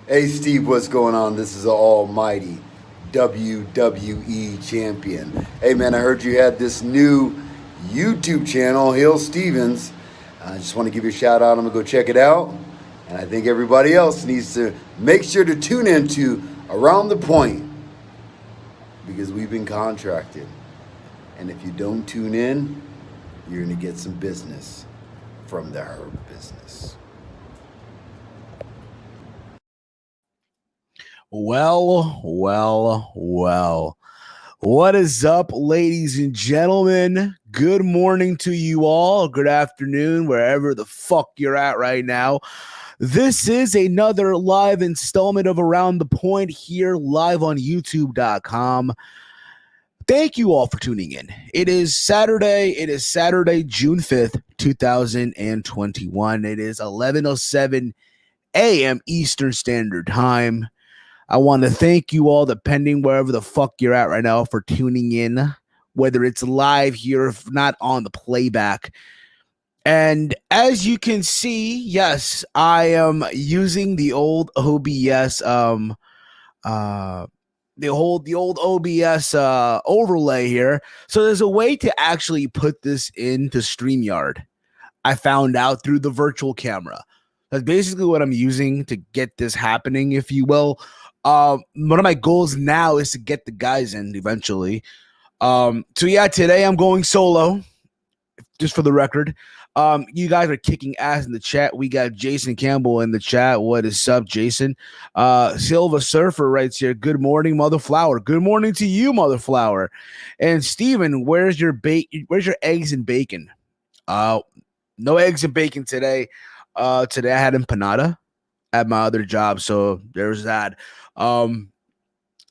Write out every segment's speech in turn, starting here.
Hey Steve, what's going on? This is the almighty WWE champion. Hey man, I heard you had this new YouTube channel, Hill Stevens. I just want to give you a shout out. I'm going to go check it out. And I think everybody else needs to make sure to tune into Around the Point, because we've been contracted. And if you don't tune in, you're going to get some business from the Herb business. Well. What is up, ladies and gentlemen? Good morning to you all. Good afternoon, wherever the fuck you're at right now. This is another live installment of Around the Point here live on YouTube.com. Thank you all for tuning in. It is Saturday, June 5th, 2021. It is 11:07 a.m. Eastern Standard Time. I want to thank you all, depending wherever the fuck you're at right now, for tuning in, whether it's live here, if not on the playback. And as you can see, yes, I am using the old OBS, the old OBS overlay here. So there's a way to actually put this into StreamYard. I found out through the virtual camera. That's basically what I'm using to get this happening, if you will. One of my goals now is to get the guys in eventually. So yeah, today I'm going solo, just for the record. You guys are kicking ass in the chat. We got Jason Campbell in the chat. What is up, Jason? Silva Surfer writes here, good morning, Mother Flower. Good morning to you, Mother Flower. And Steven, where's your eggs and bacon? No eggs and bacon today. Today I had empanada at my other job, so there's that.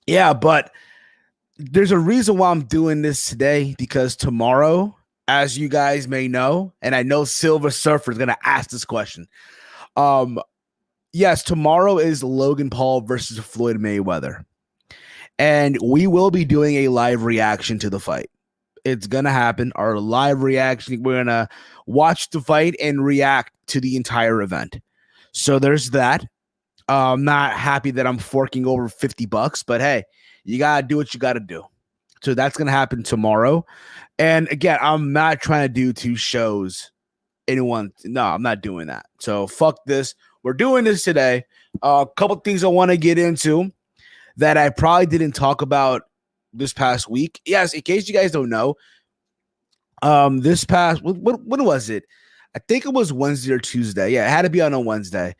Yeah, but there's a reason why I'm doing this today, because tomorrow as you guys may know, and I know Silver Surfer is going to ask this question. Yes, tomorrow is Logan Paul versus Floyd Mayweather. And we will be doing a live reaction to the fight. It's going to happen. Our live reaction, we're going to watch the fight and react to the entire event. So there's that. I'm not happy that I'm forking over $50, but hey, you got to do what you got to do. So that's going to happen tomorrow. And again, I'm not trying to do 2 shows. No, I'm not doing that. So fuck this. We're doing this today. A couple things I want to get into that I probably didn't talk about this past week. Yes, in case you guys don't know, this past, when was it? I think it was Wednesday or Tuesday. Yeah, it had to be on a Wednesday.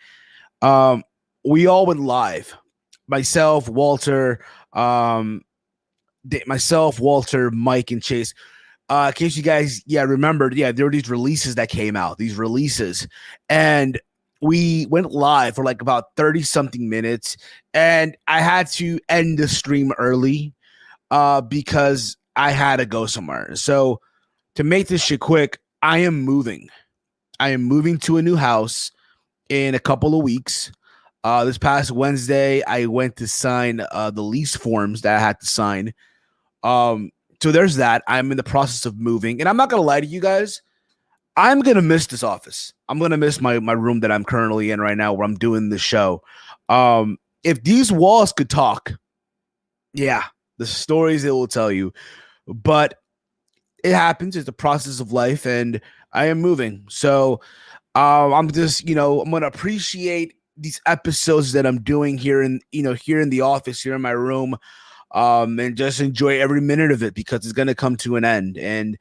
We all went live. Myself, Walter, Mike, and Chase. In case you guys, remembered, there were these releases that came out, and we went live for like about 30 something minutes, and I had to end the stream early because I had to go somewhere. So to make this shit quick, I am moving to a new house in a couple of weeks. This past Wednesday, I went to sign the lease forms that I had to sign. So there's that. I'm in the process of moving, and I'm not gonna lie to you guys. I'm gonna miss this office. I'm gonna miss my room that I'm currently in right now, where I'm doing the show. If these walls could talk, the stories it will tell you. But it happens. It's the process of life, and I am moving. So I'm just, I'm gonna appreciate these episodes that I'm doing here in the office, here in my room. And just enjoy every minute of it, because it's going to come to an end. And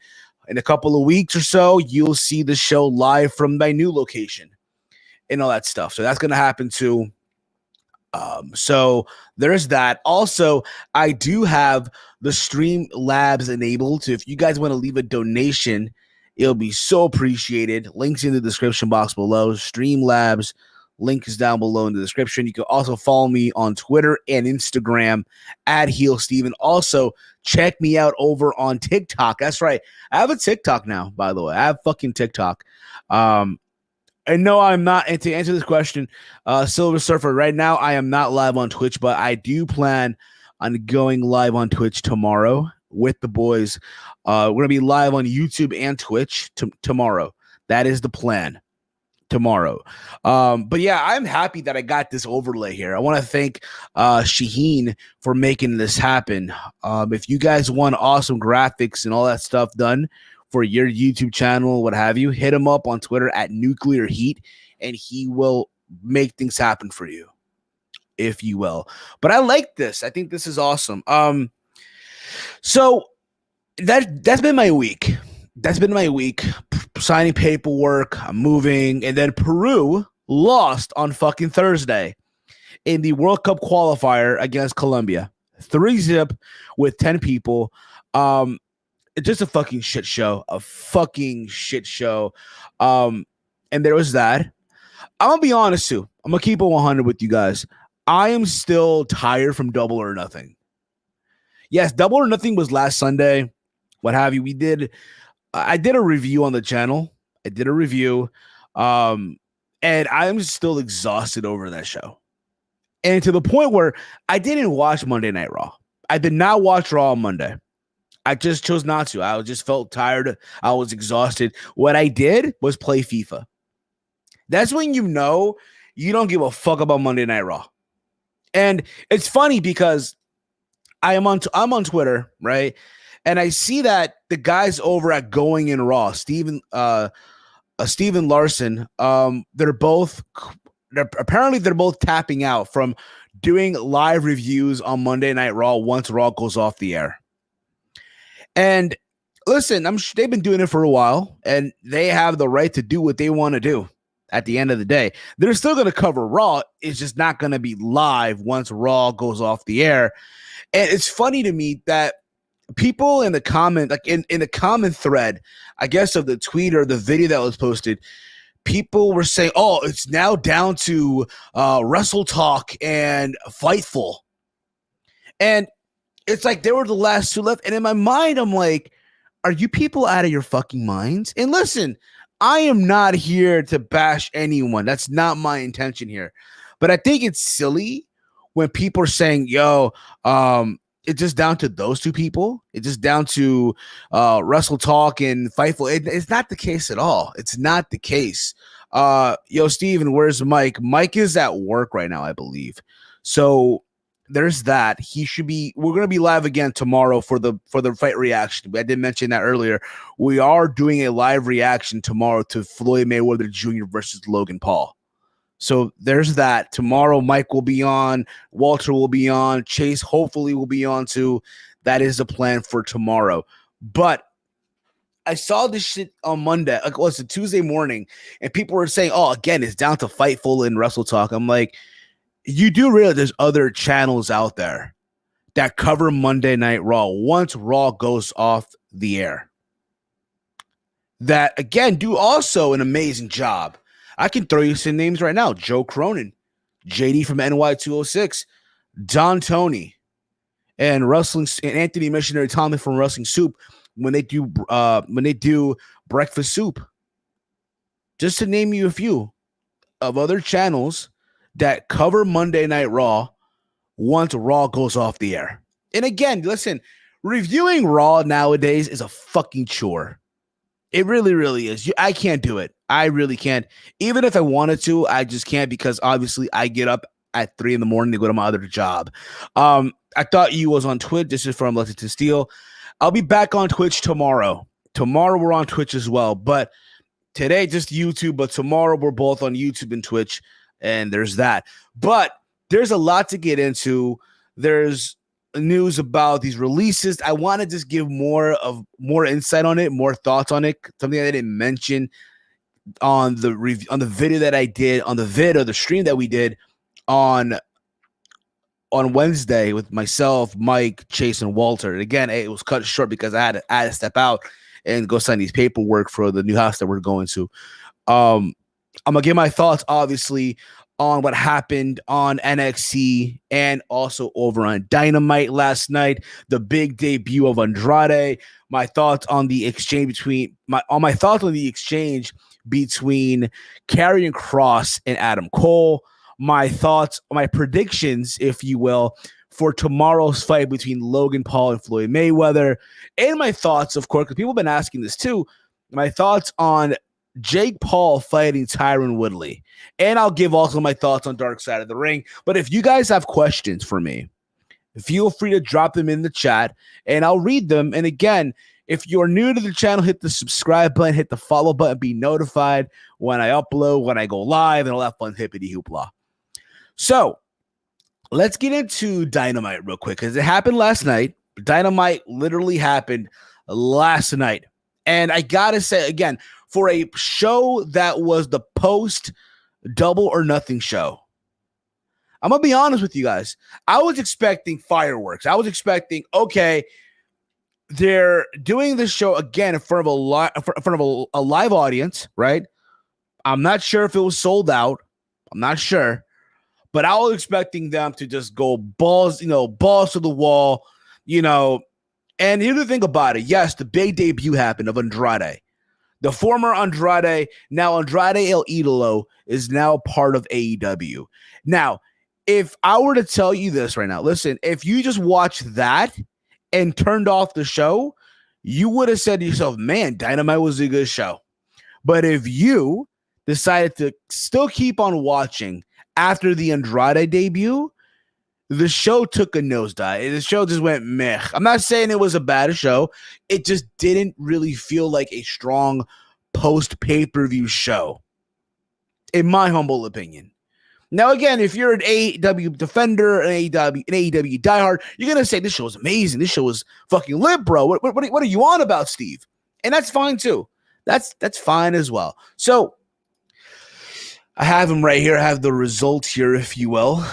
in a couple of weeks or so, you'll see the show live from my new location and all that stuff. So that's going to happen too. So there's that. Also, I do have the Streamlabs enabled. So if you guys want to leave a donation, it'll be so appreciated. Links in the description box below. Streamlabs. Link is down below in the description. You can also follow me on Twitter and Instagram at HeelSteven. Also, check me out over on TikTok. That's right. I have a TikTok now, by the way. I have fucking TikTok. And no, I'm not. And to answer this question, Silver Surfer, right now I am not live on Twitch, but I do plan on going live on Twitch tomorrow with the boys. We're going to be live on YouTube and Twitch tomorrow. That is the plan. Tomorrow. But yeah, I'm happy that I got this overlay here. I want to thank Shaheen for making this happen. If you guys want awesome graphics and all that stuff done for your YouTube channel, what have you, hit him up on Twitter at Nuclear Heat, and he will make things happen for you, if you will. But I like this. I think this is awesome. So that's been my week. Signing paperwork, I'm moving, and then Peru lost on fucking Thursday in the World Cup qualifier against Colombia. 3-0 with 10 people. It's just a fucking shit show. And there was that. I'm going to be honest too. I'm going to keep it 100 with you guys. I am still tired from Double or Nothing. Yes, Double or Nothing was last Sunday. What have you. I did a review on the channel. And I'm still exhausted over that show. And to the point where I didn't watch Monday Night Raw. I did not watch Raw on Monday. I just chose not to. I just felt tired. I was exhausted. What I did was play FIFA. That's when you know you don't give a fuck about Monday Night Raw. And it's funny because I'm on Twitter, right? And I see that the guys over at Going in Raw, Steven Larson, they're both tapping out from doing live reviews on Monday Night Raw once Raw goes off the air. And listen, they've been doing it for a while, and they have the right to do what they want to do. At the end of the day, they're still going to cover Raw. It's just not going to be live once Raw goes off the air. And it's funny to me that people in the comment, like in the comment thread, I guess, of the tweet or the video that was posted, people were saying, oh, it's now down to Wrestle Talk and Fightful. And it's like they were the last two left. And in my mind, I'm like, Are you people out of your fucking minds? And listen, I am not here to bash anyone. That's not my intention here. But I think it's silly when people are saying, yo, it's just down to those two people. It's just down to Wrestle Talk and Fightful. It's not the case at all. It's not the case. Yo, Steven, where's Mike? Mike is at work right now, I believe. So there's that. We're going to be live again tomorrow for the fight reaction. I did mention that earlier. We are doing a live reaction tomorrow to Floyd Mayweather Jr. versus Logan Paul. So there's that. Tomorrow, Mike will be on. Walter will be on. Chase hopefully will be on too. That is the plan for tomorrow. But I saw this shit on Monday. Like, it's a Tuesday morning, and people were saying, "Oh, again, it's down to Fightful and Wrestle Talk." I'm like, you do realize there's other channels out there that cover Monday Night Raw once Raw goes off the air. That again do also an amazing job. I can throw you some names right now: Joe Cronin, JD from NY206, Don Tony, and Anthony Missionary Tommy from Wrestling Soup when they do Breakfast Soup. Just to name you a few of other channels that cover Monday Night Raw once Raw goes off the air. And again, listen, reviewing Raw nowadays is a fucking chore. It really, really is. I can't do it. I really can't. Even if I wanted to, I just can't because obviously I get up at 3 a.m. to go to my other job. I thought you was on Twitch. This is from Lexington Steel. I'll be back on Twitch tomorrow. Tomorrow we're on Twitch as well. But today just YouTube. But tomorrow we're both on YouTube and Twitch. And there's that. But there's a lot to get into. There's news about these releases. I want to just give more insight on it, more thoughts on it. Something I didn't mention on the video that I did, on the the stream that we did on Wednesday with myself, Mike, Chase, and Walter. And again, it was cut short because I had to step out and go sign these paperwork for the new house that we're going to. I'm gonna give my thoughts, obviously, on what happened on NXT and also over on Dynamite last night, the big debut of Andrade. My thoughts on the exchange between Karrion Kross and Adam Cole. My thoughts, my predictions, if you will, for tomorrow's fight between Logan Paul and Floyd Mayweather, and my thoughts, of course, because people have been asking this too. My thoughts on Jake Paul fighting Tyron Woodley. And I'll give also my thoughts on Dark Side of the Ring. But if you guys have questions for me, feel free to drop them in the chat and I'll read them. And again, if you're new to the channel, hit the subscribe button, hit the follow button, be notified when I upload, when I go live, and all that fun hippity hoopla. So let's get into Dynamite real quick because it happened last night. Dynamite literally happened last night. And I got to say, again, for a show that was the post Double or Nothing show, I'm going to be honest with you guys. I was expecting fireworks. I was expecting, okay, they're doing this show again in front of a live audience, right? I'm not sure if it was sold out. I'm not sure. But I was expecting them to just go balls to the wall, And here's the thing about it. Yes, the big debut happened of Andrade. The former Andrade, now Andrade El Idolo, is now part of AEW. Now, if I were to tell you this right now, listen, if you just watched that and turned off the show, you would have said to yourself, man, Dynamite was a good show. But if you decided to still keep on watching after the Andrade debut, the show took a nosedive. The show just went meh. I'm not saying it was a bad show. It just didn't really feel like a strong post-pay-per-view show, in my humble opinion. Now, again, if you're an AEW defender, an AEW diehard, you're going to say, this show is amazing. This show is fucking lit, bro. What are you on about, Steve? And that's fine, too. That's fine as well. So, I have them right here. I have the results here, if you will.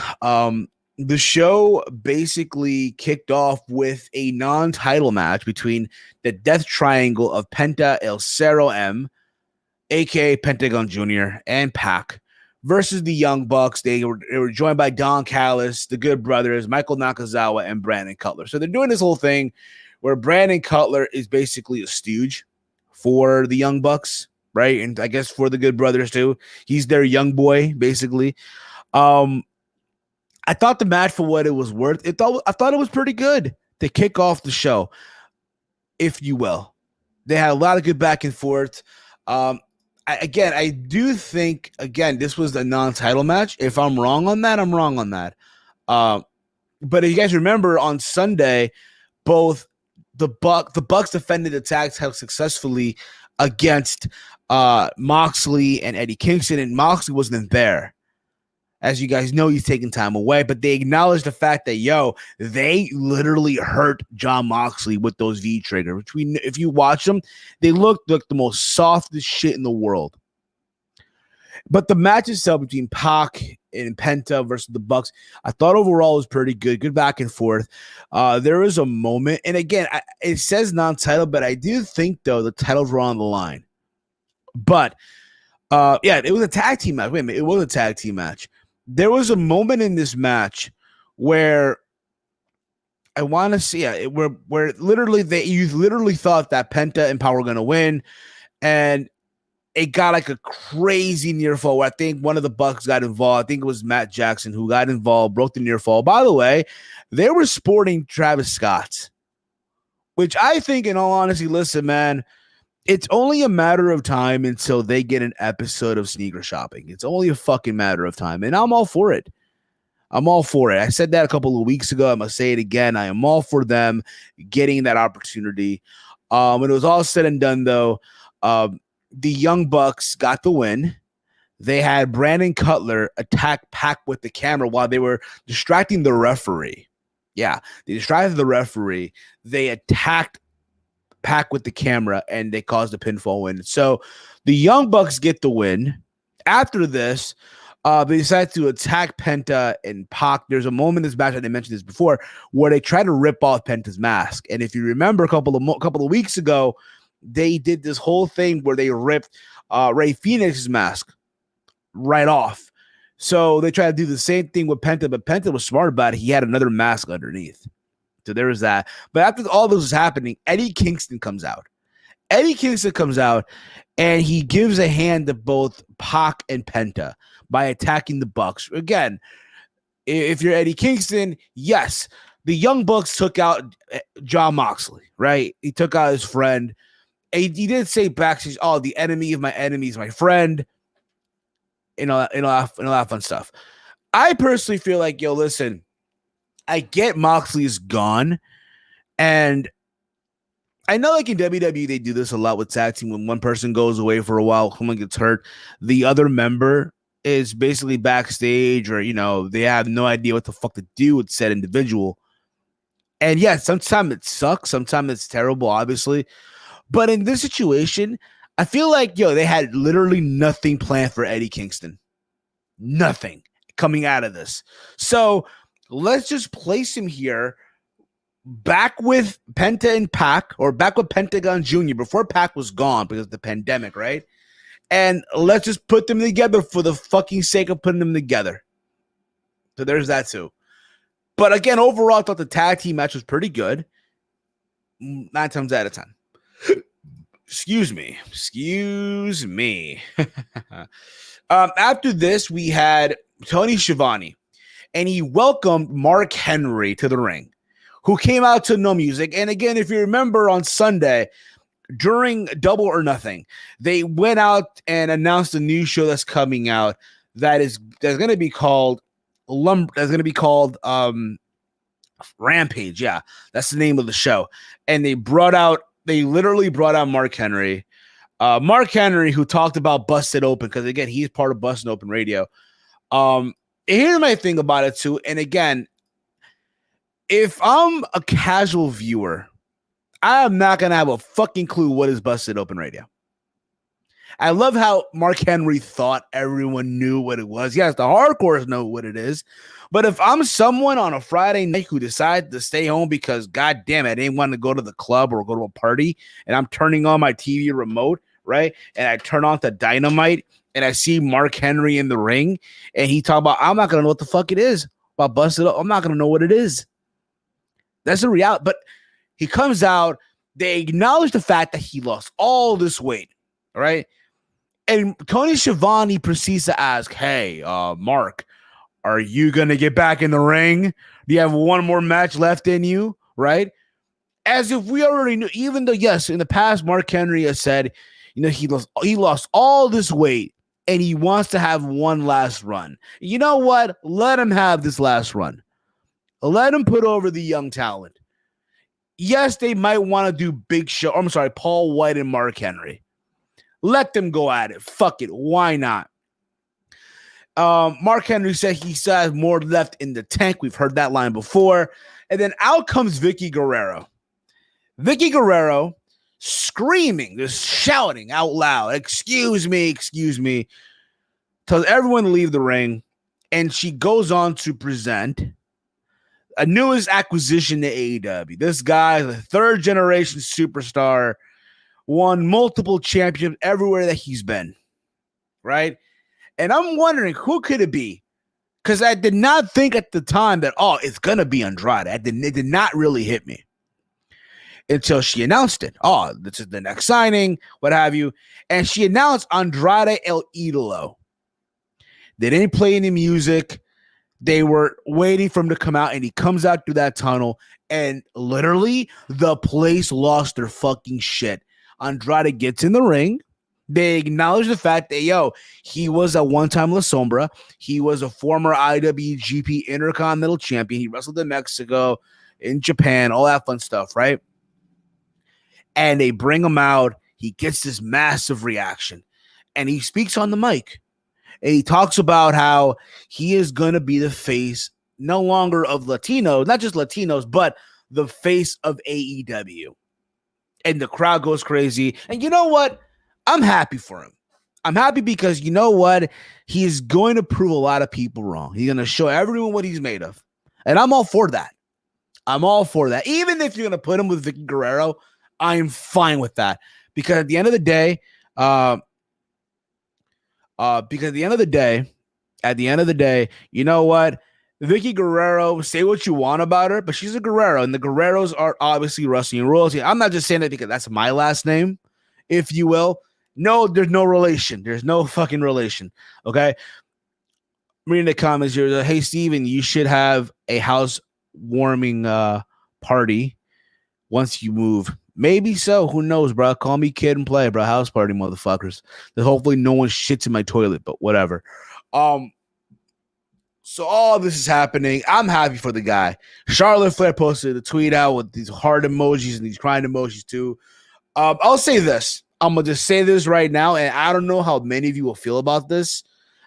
The show basically kicked off with a non-title match between the Death Triangle of Penta El Cero M, a.k.a. Pentagon Jr., and Pac, versus the Young Bucks. They were joined by Don Callis, the Good Brothers, Michael Nakazawa, and Brandon Cutler. So they're doing this whole thing where Brandon Cutler is basically a stooge for the Young Bucks, right? And I guess for the Good Brothers too. He's their young boy, basically. I thought the match, for what it was worth, I thought it was pretty good to kick off the show, if you will. They had a lot of good back and forth. I do think, again, this was a non-title match. If I'm wrong on that, I'm wrong on that. But if you guys remember, on Sunday, both the Bucks defended the tag title successfully against Moxley and Eddie Kingston, and Moxley wasn't there. As you guys know, he's taking time away, but they acknowledged the fact that, they literally hurt Jon Moxley with those V-trigger, which if you watch them, they look like the most softest shit in the world. But the match itself between Pac and Penta versus the Bucks, I thought overall was pretty good. Good back and forth. There was a moment, and again, it says non-title, but I do think, though, the titles were on the line. But, it was a tag team match. Wait a minute, it was a tag team match. There was a moment in this match where I want to see where literally you literally thought that Penta and Pac were going to win, and it got like a crazy near fall where I think one of the Bucks got involved. I think it was Matt Jackson who got involved, broke the near fall. By the way, they were sporting Travis Scott's, which I think, in all honesty, listen, man, it's only a matter of time until they get an episode of Sneaker Shopping. It's only a fucking matter of time, and I'm all for it. I'm all for it. I said that a couple of weeks ago. I'm going to say it again. I am all for them getting that opportunity. When it was all said and done, though, the Young Bucks got the win. They had Brandon Cutler attack Pac with the camera while they were distracting the referee. Yeah, they distracted the referee. They attacked Pac with the camera, and they caused a pinfall win. So the Young Bucks get the win. After this, they decide to attack Penta and Pac. There's a moment in this match, and I mentioned this before, where they try to rip off Penta's mask. And if you remember a couple of weeks ago, they did this whole thing where they ripped Rey Fénix's mask right off. So they tried to do the same thing with Penta, but Penta was smart about it. He had another mask underneath. So there was that. But after all this was happening, Eddie Kingston comes out. And he gives a hand to both Pac and Penta by attacking the Bucks. Again, if you're Eddie Kingston, yes, the Young Bucks took out Jon Moxley, right? He took out his friend. And he did say backstage, the enemy of my enemy is my friend. And all that fun stuff. I personally feel like, listen, I get Moxley is gone, and I know like in WWE they do this a lot with tag team. When one person goes away for a while, someone gets hurt, the other member is basically backstage, or they have no idea what the fuck to do with said individual. And yeah, sometimes it sucks, sometimes it's terrible, obviously. But in this situation, I feel like they had literally nothing planned for Eddie Kingston. Nothing coming out of this. So let's just place him here back with Penta and Pac, or back with Pentagon Jr. before Pac was gone because of the pandemic, right? And let's just put them together for the fucking sake of putting them together. So there's that too. But again, overall, I thought the tag team match was pretty good. 9 times out of 10. Excuse me. After this, we had Tony Schiavone. And he welcomed Mark Henry to the ring, who came out to no music. And again, if you remember on Sunday, during Double or Nothing, they went out and announced a new show that's coming out that's going to be called Rampage. Yeah, that's the name of the show. And they literally brought out Mark Henry. Mark Henry, who talked about Busted Open, because again, he's part of Busted Open Radio. Here's my thing about it too. And again, if I'm a casual viewer, I am not going to have a fucking clue what is Busted Open Radio. I love how Mark Henry thought everyone knew what it was. Yes, the hardcores know what it is. But if I'm someone on a Friday night who decided to stay home because, God damn it, I didn't want to go to the club or go to a party, and I'm turning on my TV remote, right? And I turn on the Dynamite, and I see Mark Henry in the ring, and he talk about, I'm not going to know what the fuck it is about Busted Up. I'm not going to know what it is. That's the reality. But He comes out. They acknowledge the fact that he lost all this weight. All right. And Tony Schiavone proceeds to ask, hey, Mark, are you going to get back in the ring? Do you have one more match left in you? Right? As if we already knew, even though, yes, in the past, Mark Henry has said, he lost all this weight and he wants to have one last run. You know what? Let him have this last run. Let him put over the young talent. Yes, they might want to do Big Show. I'm sorry, Paul White and Mark Henry. Let them go at it. Fuck it. Why not? Mark Henry said he still has more left in the tank. We've heard that line before. And then out comes Vicky Guerrero. Vicky Guerrero screaming, just shouting out loud, excuse me, tells everyone to leave the ring. And she goes on to present a newest acquisition to AEW. This guy, the third generation superstar, won multiple championships everywhere that he's been, right? And I'm wondering, who could it be? Because I did not think at the time that, it's going to be Andrade. It did not really hit me until she announced it. This is the next signing, what have you. And she announced Andrade El Idolo. They didn't play any music. They were waiting for him to come out, and he comes out through that tunnel, and literally the place lost their fucking shit. Andrade gets in the ring. They acknowledge the fact that, he was a one-time La Sombra. He was a former IWGP Intercontinental Champion. He wrestled in Mexico, in Japan, all that fun stuff, right? And they bring him out. He gets this massive reaction, and he speaks on the mic. And he talks about how he is going to be the face no longer of Latinos, not just Latinos, but the face of AEW. And the crowd goes crazy. And you know what? I'm happy for him. I'm happy because you know what? He's going to prove a lot of people wrong. He's going to show everyone what he's made of. And I'm all for that. Even if you're going to put him with Vicky Guerrero, I'm fine with that. Because at the end of the day, you know what? Vicky Guerrero, say what you want about her, but she's a Guerrero, and the Guerreros are obviously wrestling royalty. I'm not just saying that because that's my last name, if you will. No, there's no relation. There's no fucking relation. Okay. Reading the comments here, hey Steven, you should have a housewarming party once you move. Maybe so. Who knows, bro? Call me kid and play, bro. House party, motherfuckers. Then hopefully no one shits in my toilet, but whatever. So all this is happening. I'm happy for the guy. Charlotte Flair posted a tweet out with these heart emojis and these crying emojis too. I'll say this. I'm gonna just say this right now, and I don't know how many of you will feel about this.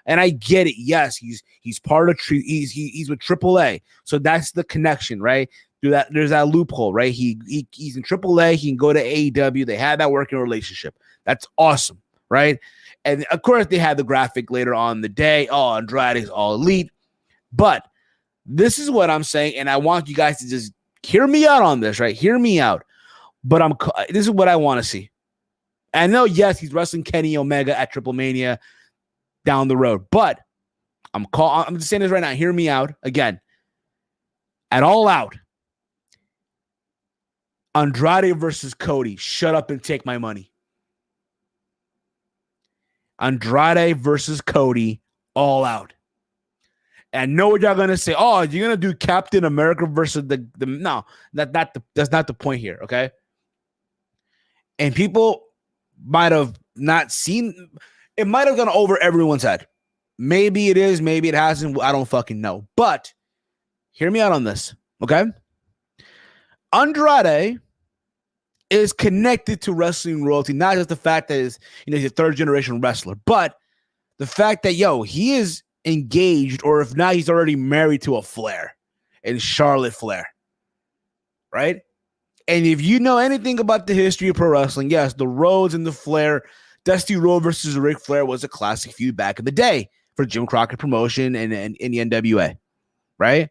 And I get it. Yes, he's part of he's with AAA, so that's the connection, right? There's that loophole, right? He's in AAA. He can go to AEW. They had that working relationship. That's awesome, right? And of course, they had the graphic later on in the day. Oh, Andrade is all elite. But this is what I'm saying, and I want you guys to just hear me out on this, right? Hear me out. But this is what I want to see. I know, yes, he's wrestling Kenny Omega at Triple Mania down the road, but I'm just saying this right now. Hear me out again. At All Out, Andrade versus Cody. Shut up and take my money. Andrade versus Cody. All Out. And know what y'all gonna say? Oh, you're gonna do Captain America versus the no. That's not the point here. Okay. And people might have not seen. It might have gone over everyone's head. Maybe it is. Maybe it hasn't. I don't fucking know. But hear me out on this. Okay. Andrade is connected to wrestling royalty, not just the fact that he's a third generation wrestler, but the fact that he is engaged, or if not, he's already married to a Flair, and Charlotte Flair, right? And if you know anything about the history of pro wrestling, yes, the Rhodes and the Flair, Dusty Rhodes versus Ric Flair was a classic feud back in the day for Jim Crockett Promotion and in the NWA, right?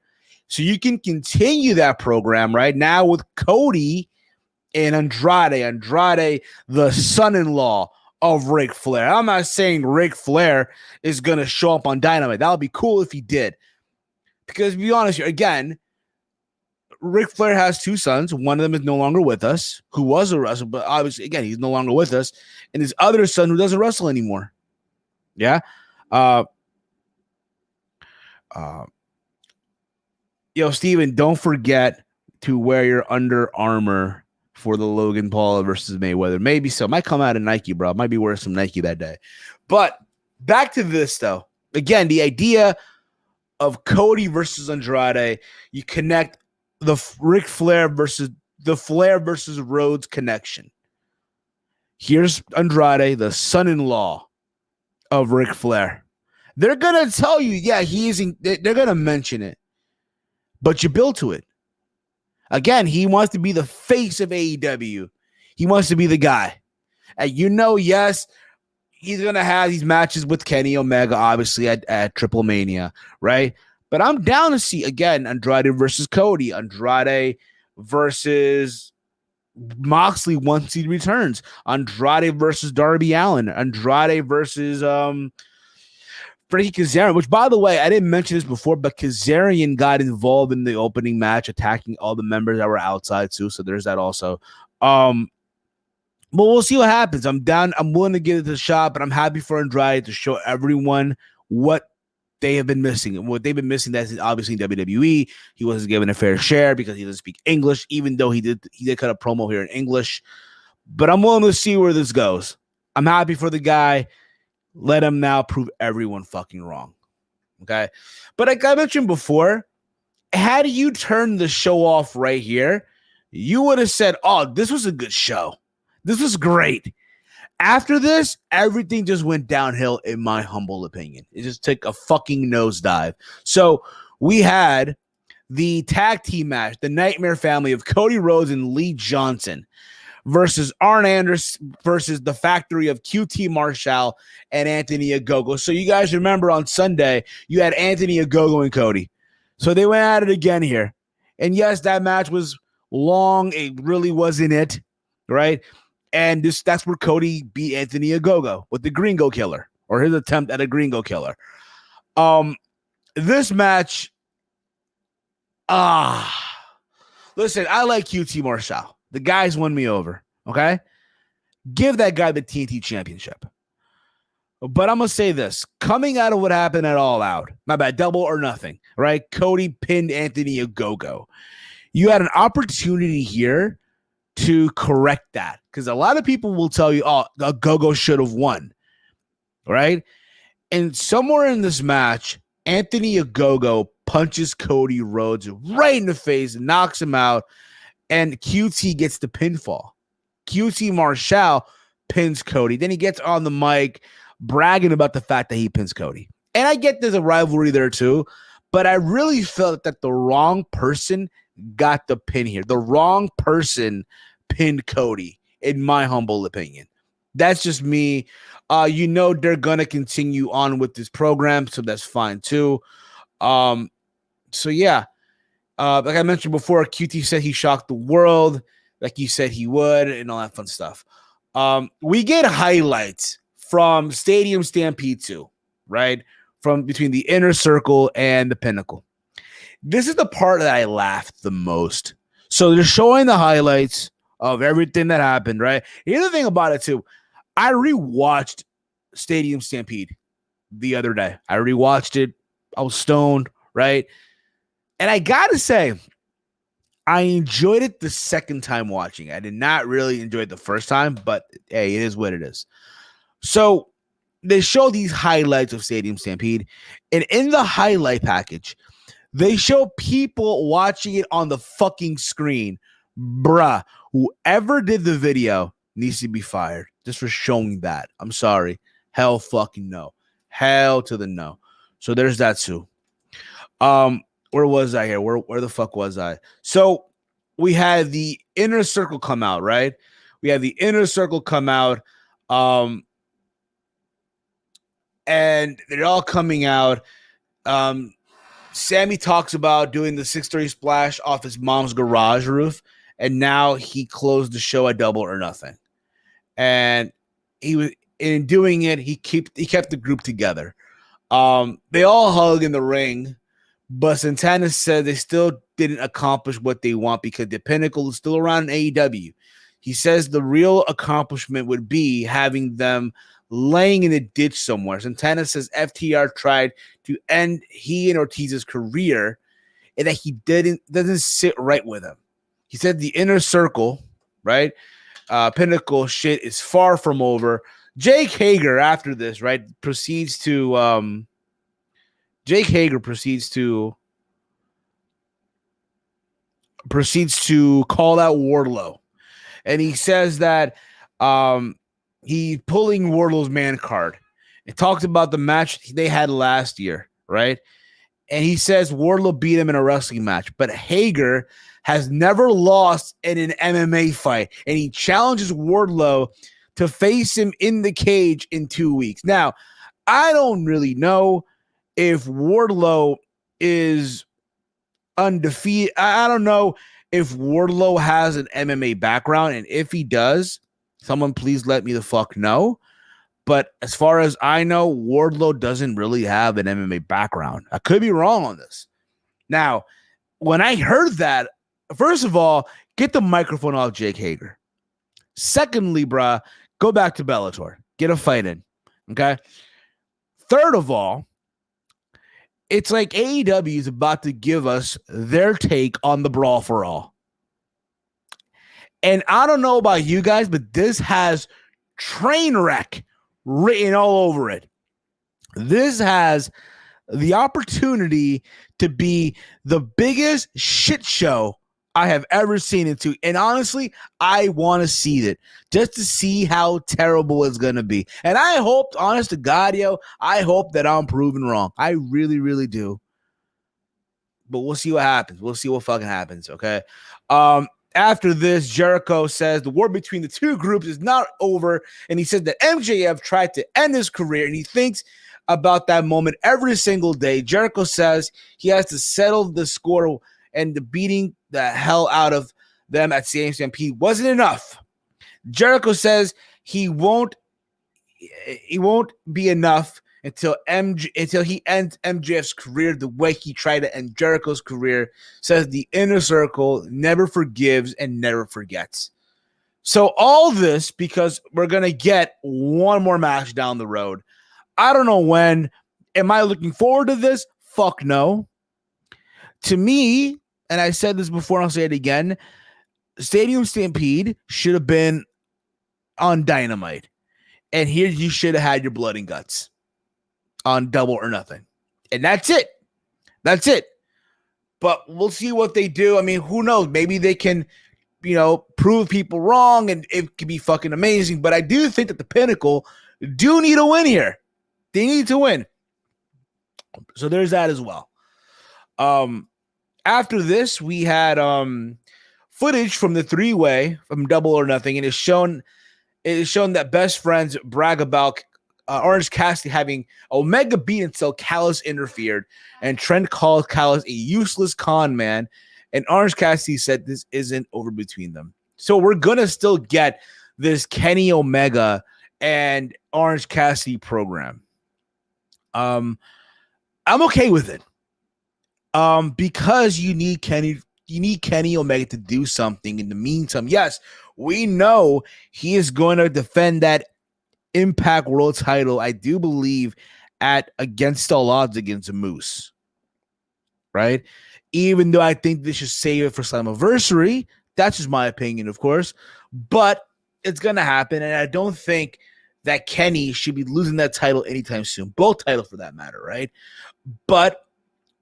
So you can continue that program right now with Cody and Andrade, the son-in-law of Ric Flair. I'm not saying Ric Flair is going to show up on Dynamite. That would be cool if he did. Because to be honest here, again, Ric Flair has two sons. One of them is no longer with us, who was a wrestler, but obviously, again, he's no longer with us. And his other son who doesn't wrestle anymore. Yeah. Steven, don't forget to wear your Under Armour for the Logan Paul versus Mayweather. Maybe so. Might come out of Nike, bro. Might be wearing some Nike that day. But back to this, though. Again, the idea of Cody versus Andrade, you connect the Flair versus Rhodes connection. Here's Andrade, the son-in-law of Ric Flair. They're gonna tell you, yeah, they're gonna mention it, but you build to it. Again, he wants to be the face of AEW. He wants to be the guy. And yes, he's going to have these matches with Kenny Omega, obviously, at Triple Mania, right? But I'm down to see, again, Andrade versus Cody, Andrade versus Moxley once he returns, Andrade versus Darby Allin, Andrade versus Frankie Kazarian, which, by the way, I didn't mention this before, but Kazarian got involved in the opening match, attacking all the members that were outside too. So there's that also. But we'll see what happens. I'm down. I'm willing to give it a shot, but I'm happy for Andrade to show everyone what they have been missing. And what they've been missing, that's obviously in WWE. He wasn't given a fair share because he doesn't speak English, even though he did cut a promo here in English. But I'm willing to see where this goes. I'm happy for the guy. Let him now prove everyone fucking wrong. Okay. But like I mentioned before, had you turned the show off right here, you would have said, oh, this was a good show. This was great. After this, everything just went downhill, in my humble opinion. It just took a fucking nosedive. So we had the tag team match, the Nightmare Family of Cody Rhodes and Lee Johnson versus Arn Anderson versus the Factory of QT Marshall and Anthony Ogogo. So you guys remember on Sunday, you had Anthony Ogogo and Cody. So they went at it again here. And yes, that match was long. It really wasn't it, right? And that's where Cody beat Anthony Ogogo with the Gringo Killer, or his attempt at a Gringo Killer. This match, listen, I like QT Marshall. The guys won me over, okay? Give that guy the TNT Championship. But I'm going to say this. Coming out of what happened at All Out, my bad, Double or Nothing, right? Cody pinned Anthony Ogogo. You had an opportunity here to correct that, because a lot of people will tell you, oh, Ogogo should have won, right? And somewhere in this match, Anthony Ogogo punches Cody Rhodes right in the face, knocks him out, and QT gets the pinfall. QT Marshall pins Cody. Then he gets on the mic bragging about the fact that he pins Cody. And I get there's a rivalry there too, but I really felt that the wrong person got the pin here. The wrong person pinned Cody, in my humble opinion. That's just me. They're going to continue on with this program, so that's fine too. So yeah. Like I mentioned before, QT said he shocked the world, like he said he would, and all that fun stuff. We get highlights from Stadium Stampede 2, right? From between the Inner Circle and the Pinnacle. This is the part that I laughed the most. So they're showing the highlights of everything that happened, right? The other thing about it, too, I rewatched Stadium Stampede the other day. I rewatched it. I was stoned, right? And I got to say, I enjoyed it the second time watching. I did not really enjoy it the first time, but hey, it is what it is. So they show these highlights of Stadium Stampede, and in the highlight package, they show people watching it on the fucking screen. Bruh, whoever did the video needs to be fired just for showing that. I'm sorry. Hell fucking no. Hell to the no. So there's that too. Where was I here? Where the fuck was I? So we had the Inner Circle come out, right? We had the Inner Circle come out. And they're all coming out. Sami talks about doing the 630 splash off his mom's garage roof. And now he closed the show at Double or Nothing. And he was in doing it, he kept the group together. They all hug in the ring. But Santana said they still didn't accomplish what they want because the Pinnacle is still around in AEW. He says the real accomplishment would be having them laying in a ditch somewhere. Santana says FTR tried to end he and Ortiz's career and that he doesn't sit right with him. He said the inner circle, right? Pinnacle shit is far from over. Jake Hager after this, right, proceeds to call out Wardlow. And he says that he's pulling Wardlow's man card. It talks about the match they had last year, right? And he says Wardlow beat him in a wrestling match, but Hager has never lost in an MMA fight, and he challenges Wardlow to face him in the cage in 2 weeks. Now, I don't really know if Wardlow is undefeated. I don't know if Wardlow has an MMA background, and if he does, someone please let me the fuck know. But as far as I know, Wardlow doesn't really have an MMA background. I could be wrong on this. Now, when I heard that, first of all, get the microphone off Jake Hager. Secondly, bruh, go back to Bellator. Get a fight in. Okay? Third of all, it's like AEW is about to give us their take on the Brawl for All. And I don't know about you guys, but this has train wreck written all over it. This has the opportunity to be the biggest shit show I have ever seen it to. And honestly, I want to see it just to see how terrible it's going to be. And I hope, honest to God, I hope that I'm proven wrong. I really, really do. But we'll see what happens. We'll see what fucking happens, okay? After this, Jericho says the war between the two groups is not over. And he said that MJF tried to end his career, and he thinks about that moment every single day. Jericho says he has to settle the score, and the beating the hell out of them at CMCMP wasn't enough. Jericho says he won't be enough until he ends MJF's career the way he tried to end Jericho's career. Says the inner circle never forgives and never forgets. So all this because we're going to get one more match down the road. I don't know when. Am I looking forward to this? Fuck no. To me, and I said this before and I'll say it again, Stadium Stampede should have been on Dynamite. And here you should have had your blood and guts on Double or Nothing. And that's it. That's it. But we'll see what they do. I mean, who knows? Maybe they can, prove people wrong and it could be fucking amazing. But I do think that the Pinnacle do need a win here. They need to win. So there's that as well. After this, we had footage from the three-way from Double or Nothing, and it is shown that best friends brag about Orange Cassidy having Omega beat until Callis interfered, and Trent called Callis a useless con man, and Orange Cassidy said this isn't over between them. So we're gonna still get this Kenny Omega and Orange Cassidy program. I'm okay with it. Because you need Kenny Omega to do something in the meantime. Yes, we know he is going to defend that Impact World title, I do believe, at against all odds against Moose. Right? Even though I think they should save it for Slammiversary. That's just my opinion, of course. But it's going to happen, and I don't think that Kenny should be losing that title anytime soon. Both titles, for that matter, right? But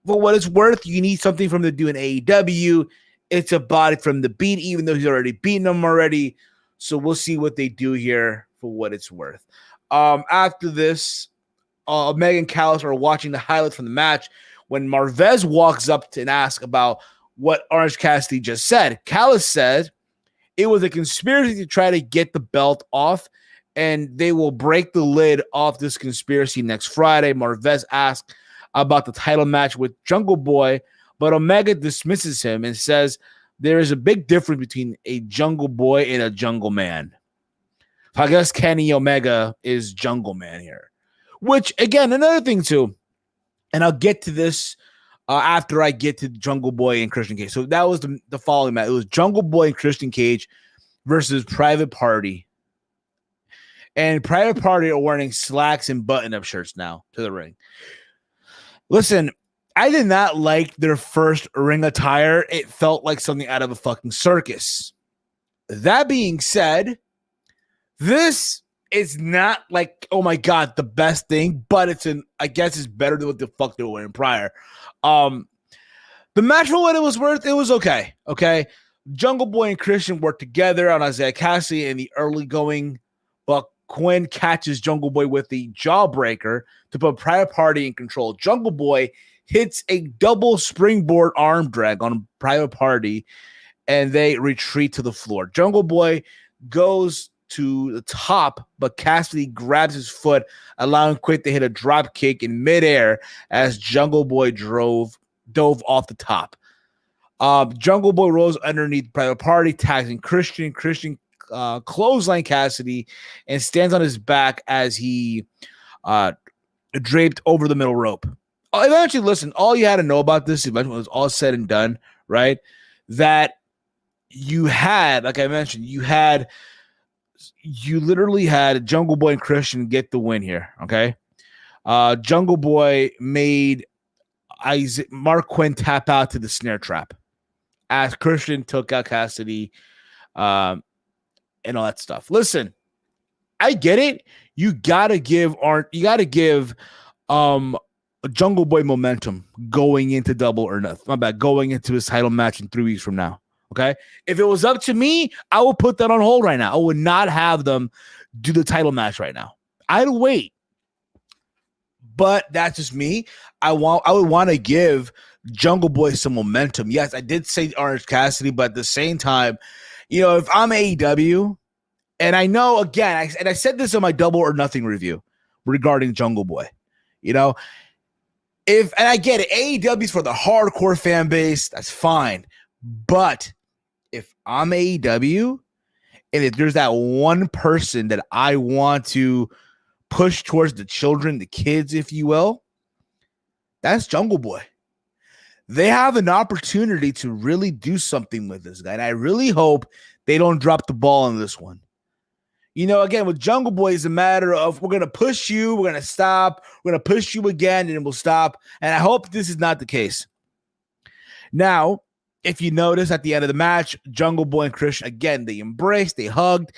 for what it's worth, you need something from them to do in AEW. It's a body from the beat, even though he's already beaten them already. So we'll see what they do here for what it's worth. After this, Omega and Callis are watching the highlights from the match when Marvez walks up and asks about what Orange Cassidy just said. Callis said it was a conspiracy to try to get the belt off, and they will break the lid off this conspiracy next Friday. Marvez asked about the title match with Jungle Boy, but Omega dismisses him and says there is a big difference between a Jungle Boy and a Jungle Man. So I guess Kenny Omega is Jungle Man here. Which, again, another thing too, and I'll get to this after I get to Jungle Boy and Christian Cage. So that was the following match. It was Jungle Boy and Christian Cage versus Private Party. And Private Party are wearing slacks and button-up shirts now to the ring. Listen, I did not like their first ring attire. It felt like something out of a fucking circus. That being said, this is not like, oh my God, the best thing, but I guess it's better than what the fuck they were wearing prior. The match for what it was worth, it was okay. Okay. Jungle Boy and Christian worked together on Isaiah Cassidy in the early going, but Quinn catches Jungle Boy with the jawbreaker to put Private Party in control. Jungle Boy hits a double springboard arm drag on Private Party, and they retreat to the floor. Jungle Boy goes to the top, but Cassidy grabs his foot, allowing Quinn to hit a drop kick in midair as Jungle Boy dove off the top. Jungle Boy rolls underneath Private Party, tags in Christian. Christian clothesline Cassidy and stands on his back as he draped over the middle rope. Eventually, listen, all you had to know about this, eventually when it was all said and done, right, that you had, like I mentioned, you literally had Jungle Boy and Christian get the win here, okay? Jungle Boy made Mark Quinn tap out to the snare trap as Christian took out Cassidy and all that stuff. Listen, I get it. You gotta give Jungle Boy momentum going into Double or Nothing. My bad, going into his title match in 3 weeks from now. Okay. If it was up to me, I would put that on hold right now. I would not have them do the title match right now. I'd wait. But that's just me. I would want to give Jungle Boy some momentum. Yes, I did say Orange Cassidy, but at the same time, if I'm AEW, and I know, again, I said this in my Double or Nothing review regarding Jungle Boy, and I get it, AEW's for the hardcore fan base, that's fine. But if I'm AEW, and if there's that one person that I want to push towards the children, the kids, if you will, that's Jungle Boy. They have an opportunity to really do something with this guy, and I really hope they don't drop the ball on this one. Again, with Jungle Boy, it's a matter of we're going to push you, we're going to stop, we're going to push you again, and we'll stop. And I hope this is not the case. Now, if you notice at the end of the match, Jungle Boy and Christian, again, they embraced, they hugged.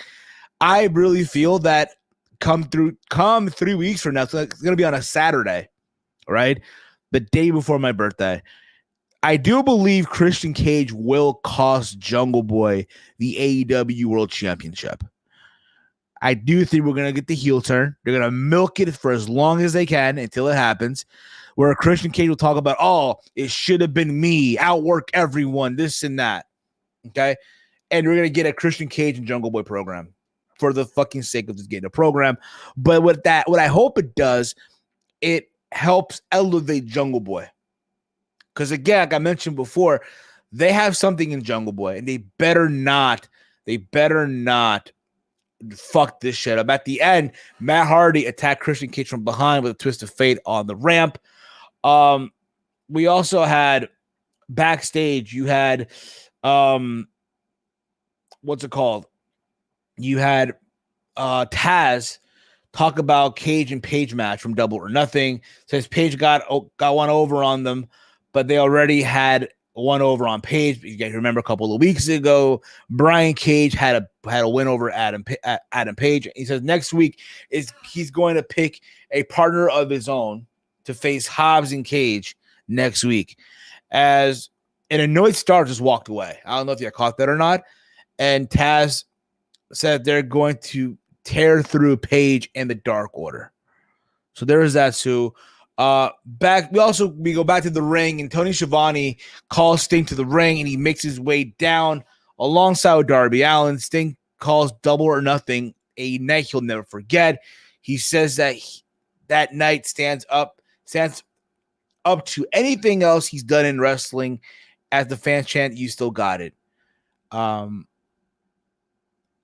I really feel that come 3 weeks from now, so it's going to be on a Saturday, right? The day before my birthday. I do believe Christian Cage will cost Jungle Boy the AEW World Championship. I do think we're going to get the heel turn. They're going to milk it for as long as they can until it happens, where Christian Cage will talk about, it should have been me, outwork everyone, this and that, okay? And we're going to get a Christian Cage and Jungle Boy program for the fucking sake of just getting a program. But what I hope it does, it helps elevate Jungle Boy. Because again, like I mentioned before, they have something in Jungle Boy, and they better not fuck this shit up. At the end, Matt Hardy attacked Christian Cage from behind with a twist of fate on the ramp. We also had backstage, you had what's it called? You had Taz talk about Cage and Page match from Double or Nothing. Says Page got one over on them, but they already had one over on Page. You guys remember a couple of weeks ago, Brian Cage had a win over Adam Page. He says next week he's going to pick a partner of his own to face Hobbs and Cage next week. As an annoyed Star just walked away. I don't know if you caught that or not. And Taz said they're going to tear through Page and the Dark Order. So there is that too. We go back to the ring, and Tony Schiavone calls Sting to the ring, and he makes his way down alongside with Darby Allin. Sting calls Double or Nothing a night he'll never forget. He says that that night stands up to anything else he's done in wrestling, as the fans chant, "You still got it."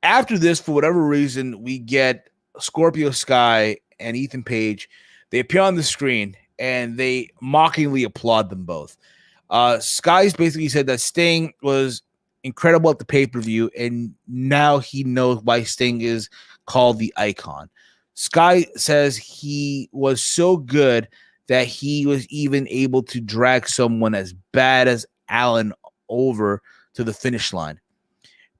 After this, for whatever reason, we get Scorpio Sky and Ethan Page. They appear on the screen, and they mockingly applaud them both. Skies basically said that Sting was incredible at the pay-per-view, and now he knows why Sting is called the icon. Sky says he was so good that he was even able to drag someone as bad as Allen over to the finish line.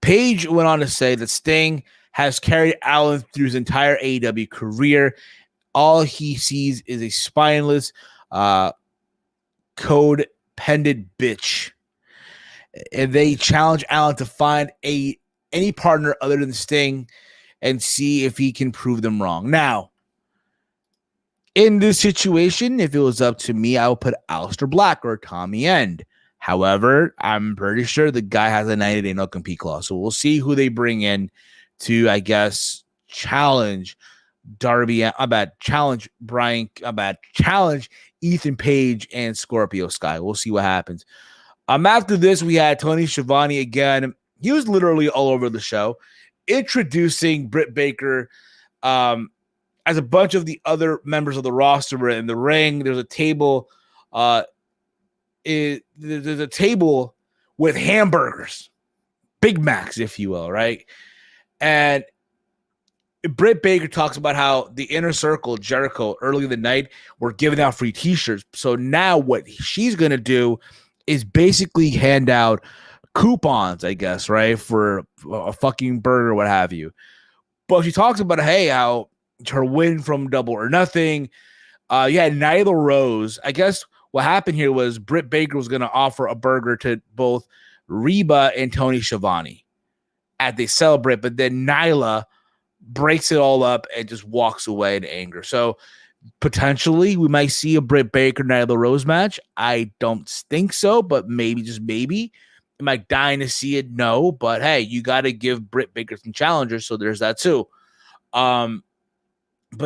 Page went on to say that Sting has carried Allen through his entire AEW career. All he sees is a spineless, code-pendant bitch. And they challenge Allen to find any partner other than Sting and see if he can prove them wrong. Now, in this situation, if it was up to me, I would put Aleister Black or Tommy End. However, I'm pretty sure the guy has a 90-day no-compete clause. So we'll see who they bring in to, I guess, challenge challenge Ethan Page and Scorpio Sky. We'll see what happens. After this, we had Tony Schiavone again. He was literally all over the show, introducing Britt Baker as a bunch of the other members of the roster were in the ring. There's a table. There's a table with hamburgers, Big Macs, if you will, right? And Britt Baker talks about how the Inner Circle, Jericho, early in the night were giving out free t-shirts. So now what she's going to do is basically hand out coupons, I guess, right, for a fucking burger, what have you. But she talks about, hey, how her win from Double or Nothing. Nyla Rose. I guess what happened here was Britt Baker was going to offer a burger to both Reba and Tony Schiavone as they celebrate, but then Nyla breaks it all up and just walks away in anger. So potentially we might see a Britt Baker Nyla Rose match. I don't think so, but maybe, just maybe. Am I dying to see it? No, but hey, you got to give Britt Baker some challengers, so there's that too. But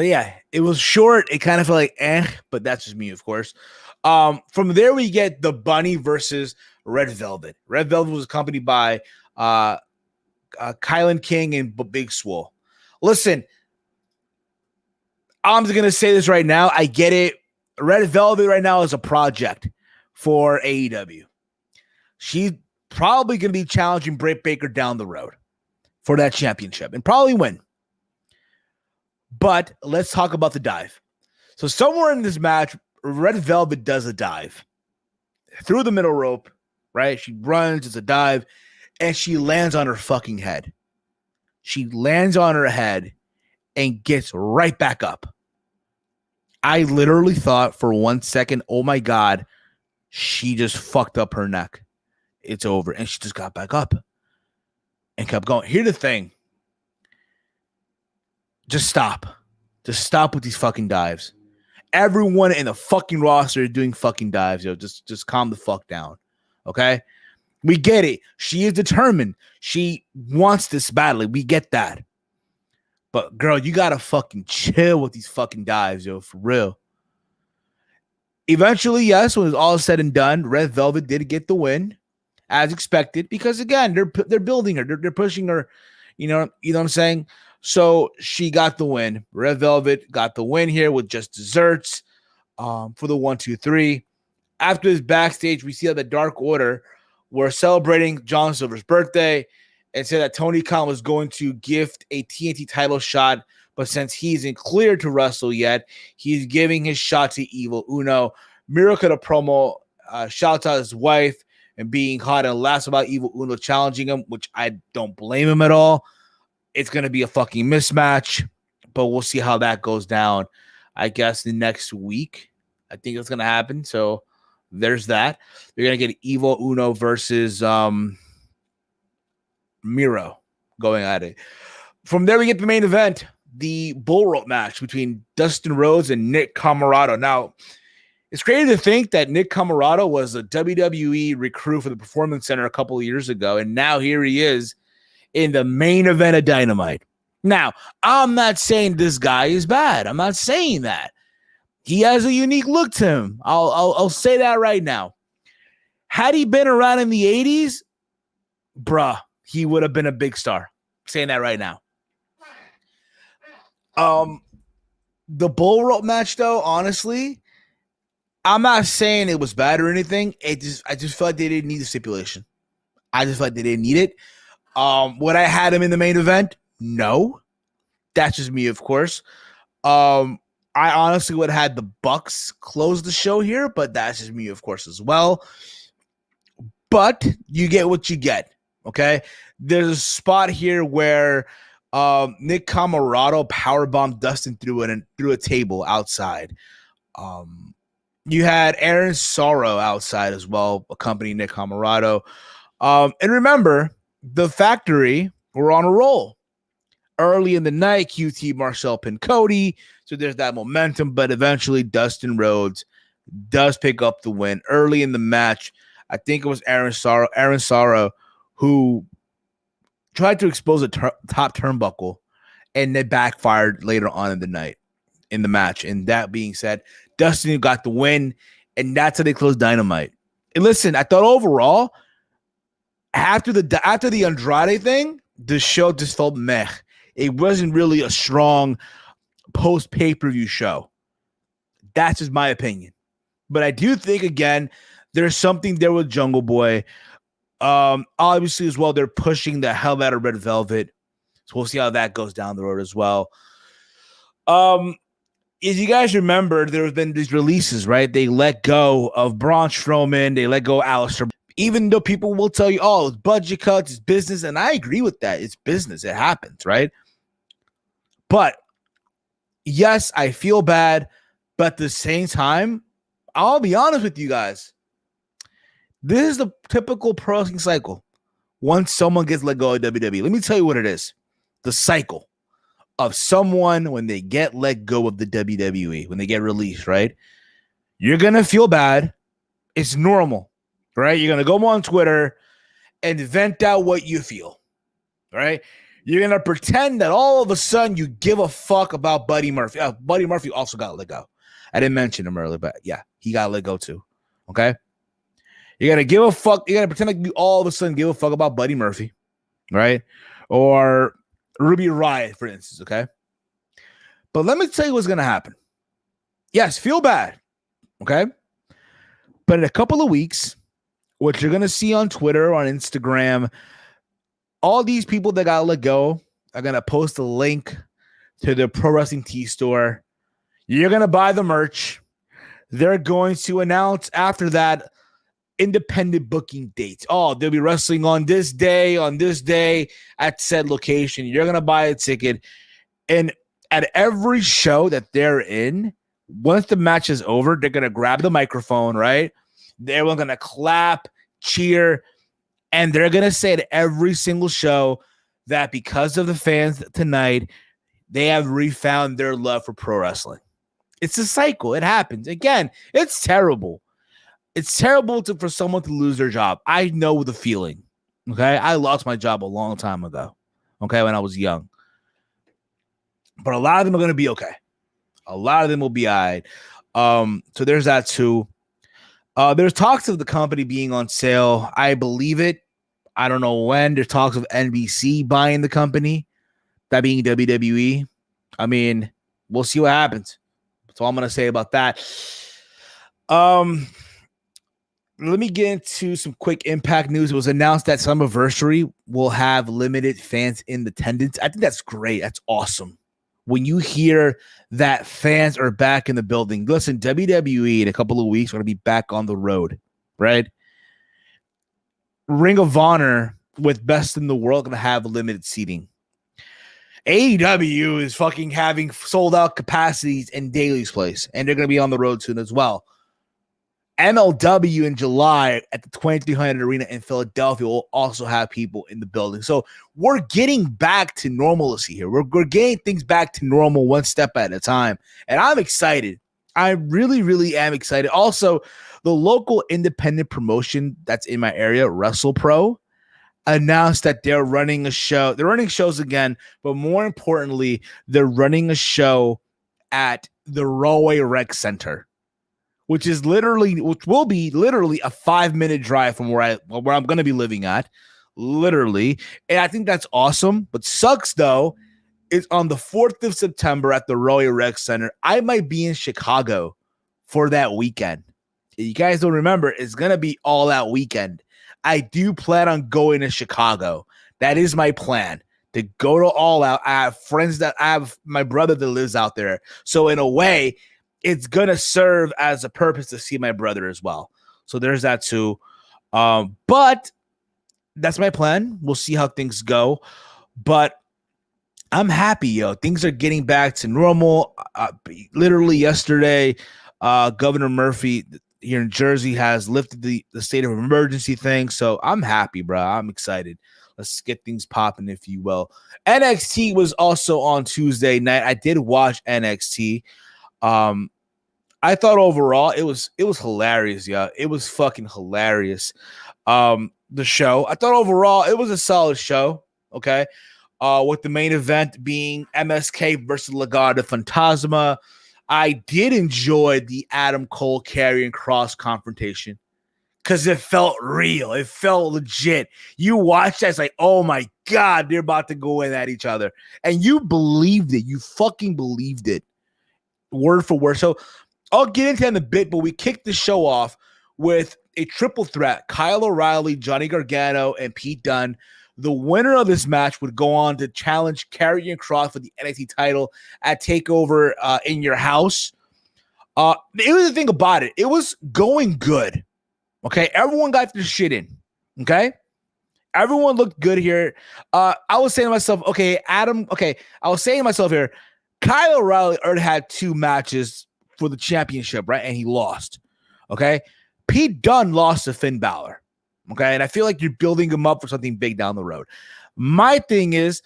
yeah, it was short. It kind of felt like but that's just me, of course. From there, we get the Bunny versus Red Velvet. Red Velvet was accompanied by Kylan King and Big Swole. Listen, I'm just going to say this right now. I get it. Red Velvet right now is a project for AEW. She's probably going to be challenging Britt Baker down the road for that championship and probably win. But let's talk about the dive. So somewhere in this match, Red Velvet does a dive through the middle rope, right? She runs, it's a dive, and she lands on her fucking head. She lands on her head and gets right back up. I literally thought for 1 second, oh my God, she just fucked up her neck. It's over. And she just got back up and kept going. Here's the thing. Just stop. Just stop with these fucking dives. Everyone in the fucking roster is doing fucking dives, yo. Just calm the fuck down. Okay? We get it. She is determined. She wants this badly. We get that. But girl, you gotta fucking chill with these fucking dives, yo, for real. Eventually, yes, when it was all said and done, Red Velvet did get the win, as expected, because again, they're building her, they're pushing her, you know what I'm saying? So she got the win. Red Velvet got the win here with just desserts for the 1, 2, 3. After this backstage, we see how the Dark Order were celebrating John Silver's birthday and said that Tony Khan was going to gift a TNT title shot, but since he isn't cleared to wrestle yet, he's giving his shot to Evil Uno. Miracle, the promo, shouts out his wife and being hot and laughs about Evil Uno challenging him, which I don't blame him at all. It's going to be a fucking mismatch, but we'll see how that goes down. I guess the next week, I think that's going to happen. So there's that. You're going to get Evil Uno versus Miro going at it. From there, we get the main event, the bull rope match between Dustin Rhodes and Nick Comoroto. Now, it's crazy to think that Nick Comoroto was a WWE recruit for the Performance Center a couple of years ago, and now here he is in the main event of Dynamite. Now, I'm not saying this guy is bad. I'm not saying that. He has a unique look to him. I'll say that right now. Had he been around in the 80s, bruh, he would have been a big star. I'm saying that right now. The bull rope match, though, honestly, I'm not saying it was bad or anything. I just felt like they didn't need the stipulation. I just felt like they didn't need it. Would I had him in the main event? No. That's just me, of course. I honestly would have had the Bucks close the show here, but that's just me, of course, as well. But you get what you get. Okay. There's a spot here where Nick Camarado powerbombed Dustin through a table outside. You had Aaron Sorrow outside as well, accompanying Nick Camarado. And remember, the Factory were on a roll. Early in the night, QT Marcel pinned Cody. So there's that momentum, but eventually Dustin Rhodes does pick up the win early in the match. I think it was Aaron Sorrow who tried to expose a top turnbuckle, and it backfired later on in the night in the match. And that being said, Dustin got the win, and that's how they closed Dynamite. And listen, I thought overall, after the Andrade thing, the show just felt meh. It wasn't really a strong post pay-per-view show. That's just my opinion. But I do think, again, there's something there with Jungle Boy. Obviously, as well, they're pushing the hell out of Red Velvet. So we'll see how that goes down the road as well. If you guys remember, there have been these releases, right? They let go of Braun Strowman. They let go of Aleister. Even though people will tell you, oh, it's budget cuts, it's business. And I agree with that. It's business. It happens, right? But yes, I feel bad. But at the same time, I'll be honest with you guys. This is the typical pro wrestling cycle. Once someone gets let go of WWE, let me tell you what it is. The cycle of someone when they get let go of the WWE, when they get released, right? You're going to feel bad. It's normal, right? You're going to go on Twitter and vent out what you feel, right? You're going to pretend that all of a sudden you give a fuck about Buddy Murphy. Buddy Murphy also got let go. I didn't mention him earlier, but yeah, he got let go too, okay? You're going to give a fuck. You're going to pretend like you all of a sudden give a fuck about Buddy Murphy, right? Or Ruby Riott, for instance, okay? But let me tell you what's going to happen. Yes, feel bad, okay? But in a couple of weeks, what you're going to see on Twitter, on Instagram, all these people that got let go are going to post a link to the Pro Wrestling Tee store. You're going to buy the merch. They're going to announce after that independent booking dates. Oh, they'll be wrestling on this day at said location. You're going to buy a ticket. And at every show that they're in, once the match is over, they're going to grab the microphone, right? They're going to clap, cheer, and they're going to say at every single show that because of the fans tonight, they have refound their love for pro wrestling. It's a cycle. It happens. Again, it's terrible. It's terrible for someone to lose their job. I know the feeling, okay? I lost my job a long time ago, okay, when I was young. But a lot of them are going to be okay. A lot of them will be all right. So there's that too. There's talks of the company being on sale. I believe it. I don't know when. There's talks of NBC buying the company, that being WWE. I mean, we'll see what happens. That's all I'm going to say about that. Let me get into some quick Impact news. It was announced that Slammiversary will have limited fans in attendance. I think that's great. That's awesome. When you hear that fans are back in the building, listen, WWE in a couple of weeks are going to be back on the road, right? Ring of Honor with Best in the World going to have limited seating. AEW is fucking having sold out capacities in Daly's Place, and they're going to be on the road soon as well. MLW in July at the 2300 Arena in Philadelphia will also have people in the building. So we're getting back to normalcy here. We're getting things back to normal one step at a time. And I'm excited. I really, really am excited. Also, the local independent promotion that's in my area, WrestlePro, announced that they're running a show. They're running shows again, but more importantly, they're running a show at the Rahway Rec Center, which will be literally a 5-minute drive from where I'm going to be living at, literally. And I think that's awesome. But sucks though, it's on the 4th of September at the Rahway Rec Center. I might be in Chicago for that weekend. You guys don't remember, it's going to be All Out weekend. I do plan on going to Chicago. That is my plan, to go to All Out. I have friends I have my brother that lives out there. So in a way, it's going to serve as a purpose to see my brother as well. So there's that too. But that's my plan. We'll see how things go. But I'm happy, yo. Things are getting back to normal. Literally yesterday, Governor Murphy here in Jersey has lifted the state of emergency thing. So I'm happy, bro. I'm excited. Let's get things popping, if you will. NXT was also on Tuesday night. I did watch NXT. I thought overall it was hilarious, yeah. It was fucking hilarious. The show. I thought overall it was a solid show. Okay. With the main event being MSK versus Legado Fantasma. I did enjoy the Adam Cole Karrion Kross confrontation because it felt real. It felt legit. You watch that, it's like, oh my God, they're about to go in at each other. And you believed it. You fucking believed it. Word for word. So I'll get into that in a bit, but we kicked the show off with a triple threat. Kyle O'Reilly, Johnny Gargano, and Pete Dunne. The winner of this match would go on to challenge Karrion Kross for the NXT title at TakeOver in your house. It was the thing about it. It was going good. Okay. Everyone got their shit in. Okay. Everyone looked good here. I was saying to myself, okay, Adam. Okay. I was saying to myself here, Kyle O'Reilly already had 2 matches for the championship, right? And he lost. Okay. Pete Dunne lost to Finn Balor. Okay, and I feel like you're building him up for something big down the road. My thing is,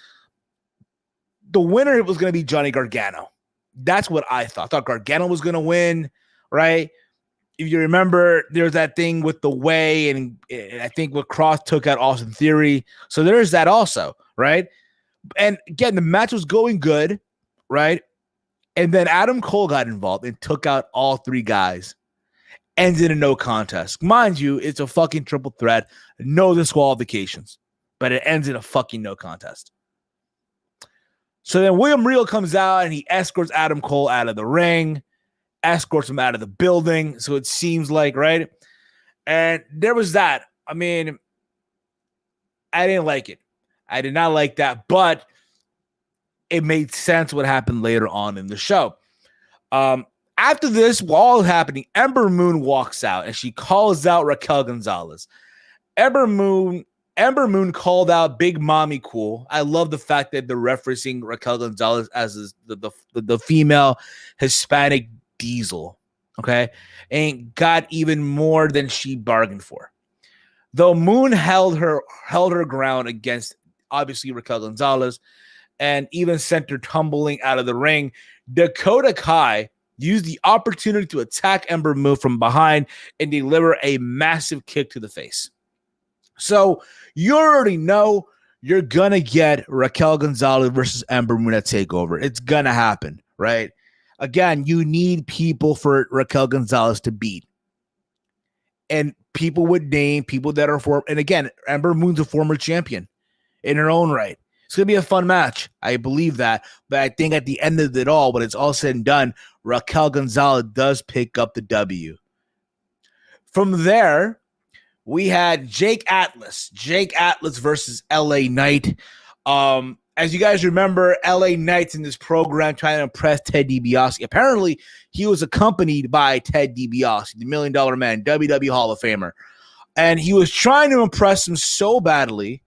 the winner was going to be Johnny Gargano. That's what I thought. I thought Gargano was going to win, right? If you remember, there's that thing with the way, and I think what Kross took out Austin Theory. So there's that also, right? And again, the match was going good, right? And then Adam Cole got involved and took out all 3 guys. Ended in no contest. Mind you, it's a fucking triple threat. No disqualifications. But it ends in a fucking no contest. So then William Regal comes out and he escorts Adam Cole out of the ring. Escorts him out of the building. So it seems like, right? And there was that. I mean, I didn't like it. I did not like that. But it made sense what happened later on in the show. After this, while all happening, Ember Moon walks out and she calls out Raquel Gonzalez. Ember Moon called out Big Mommy Cool. I love the fact that they're referencing Raquel Gonzalez as the female Hispanic Diesel. Okay, and got even more than she bargained for. Though Moon held her ground against obviously Raquel Gonzalez and even sent her tumbling out of the ring, Dakota Kai used the opportunity to attack Ember Moon from behind and deliver a massive kick to the face. So you already know you're going to get Raquel Gonzalez versus Ember Moon at TakeOver. It's going to happen, right? Again, you need people for Raquel Gonzalez to beat. And people with name, people that are and again, Ember Moon's a former champion in her own right. It's going to be a fun match. I believe that. But I think at the end of it all, when it's all said and done, Raquel Gonzalez does pick up the W. From there, we had Jake Atlas. Jake Atlas versus LA Knight. As you guys remember, LA Knight's in this program trying to impress Ted DiBiase. Apparently, he was accompanied by Ted DiBiase, the $1 Million Man, WWE Hall of Famer. And he was trying to impress him so badly,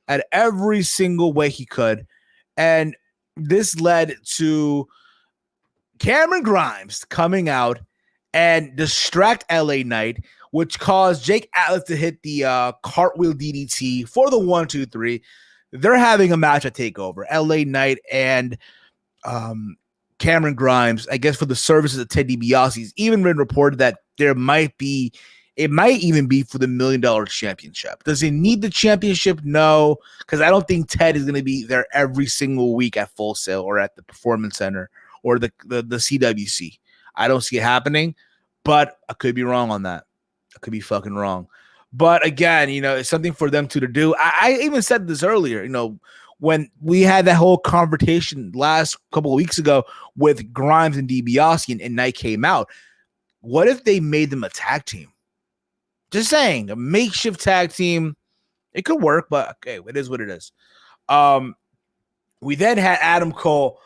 at every single way he could. And this led to Cameron Grimes coming out and distract LA Knight, which caused Jake Atlas to hit the cartwheel DDT for the 1-2-3. They're having a match at TakeOver. LA Knight and Cameron Grimes, I guess for the services of Ted DiBiase. It's even been reported that it might even be for the $1 Million Championship. Does it need the championship? No, because I don't think Ted is going to be there every single week at Full Sail or at the Performance Center or the CWC. I don't see it happening, but I could be wrong on that. I could be fucking wrong. But again, it's something for them to do. I even said this earlier, when we had that whole confrontation last couple of weeks ago with Grimes and DiBiase and Knight came out. What if they made them a tag team? Just saying, a makeshift tag team. It could work, but okay, it is what it is. We then had Adam Cole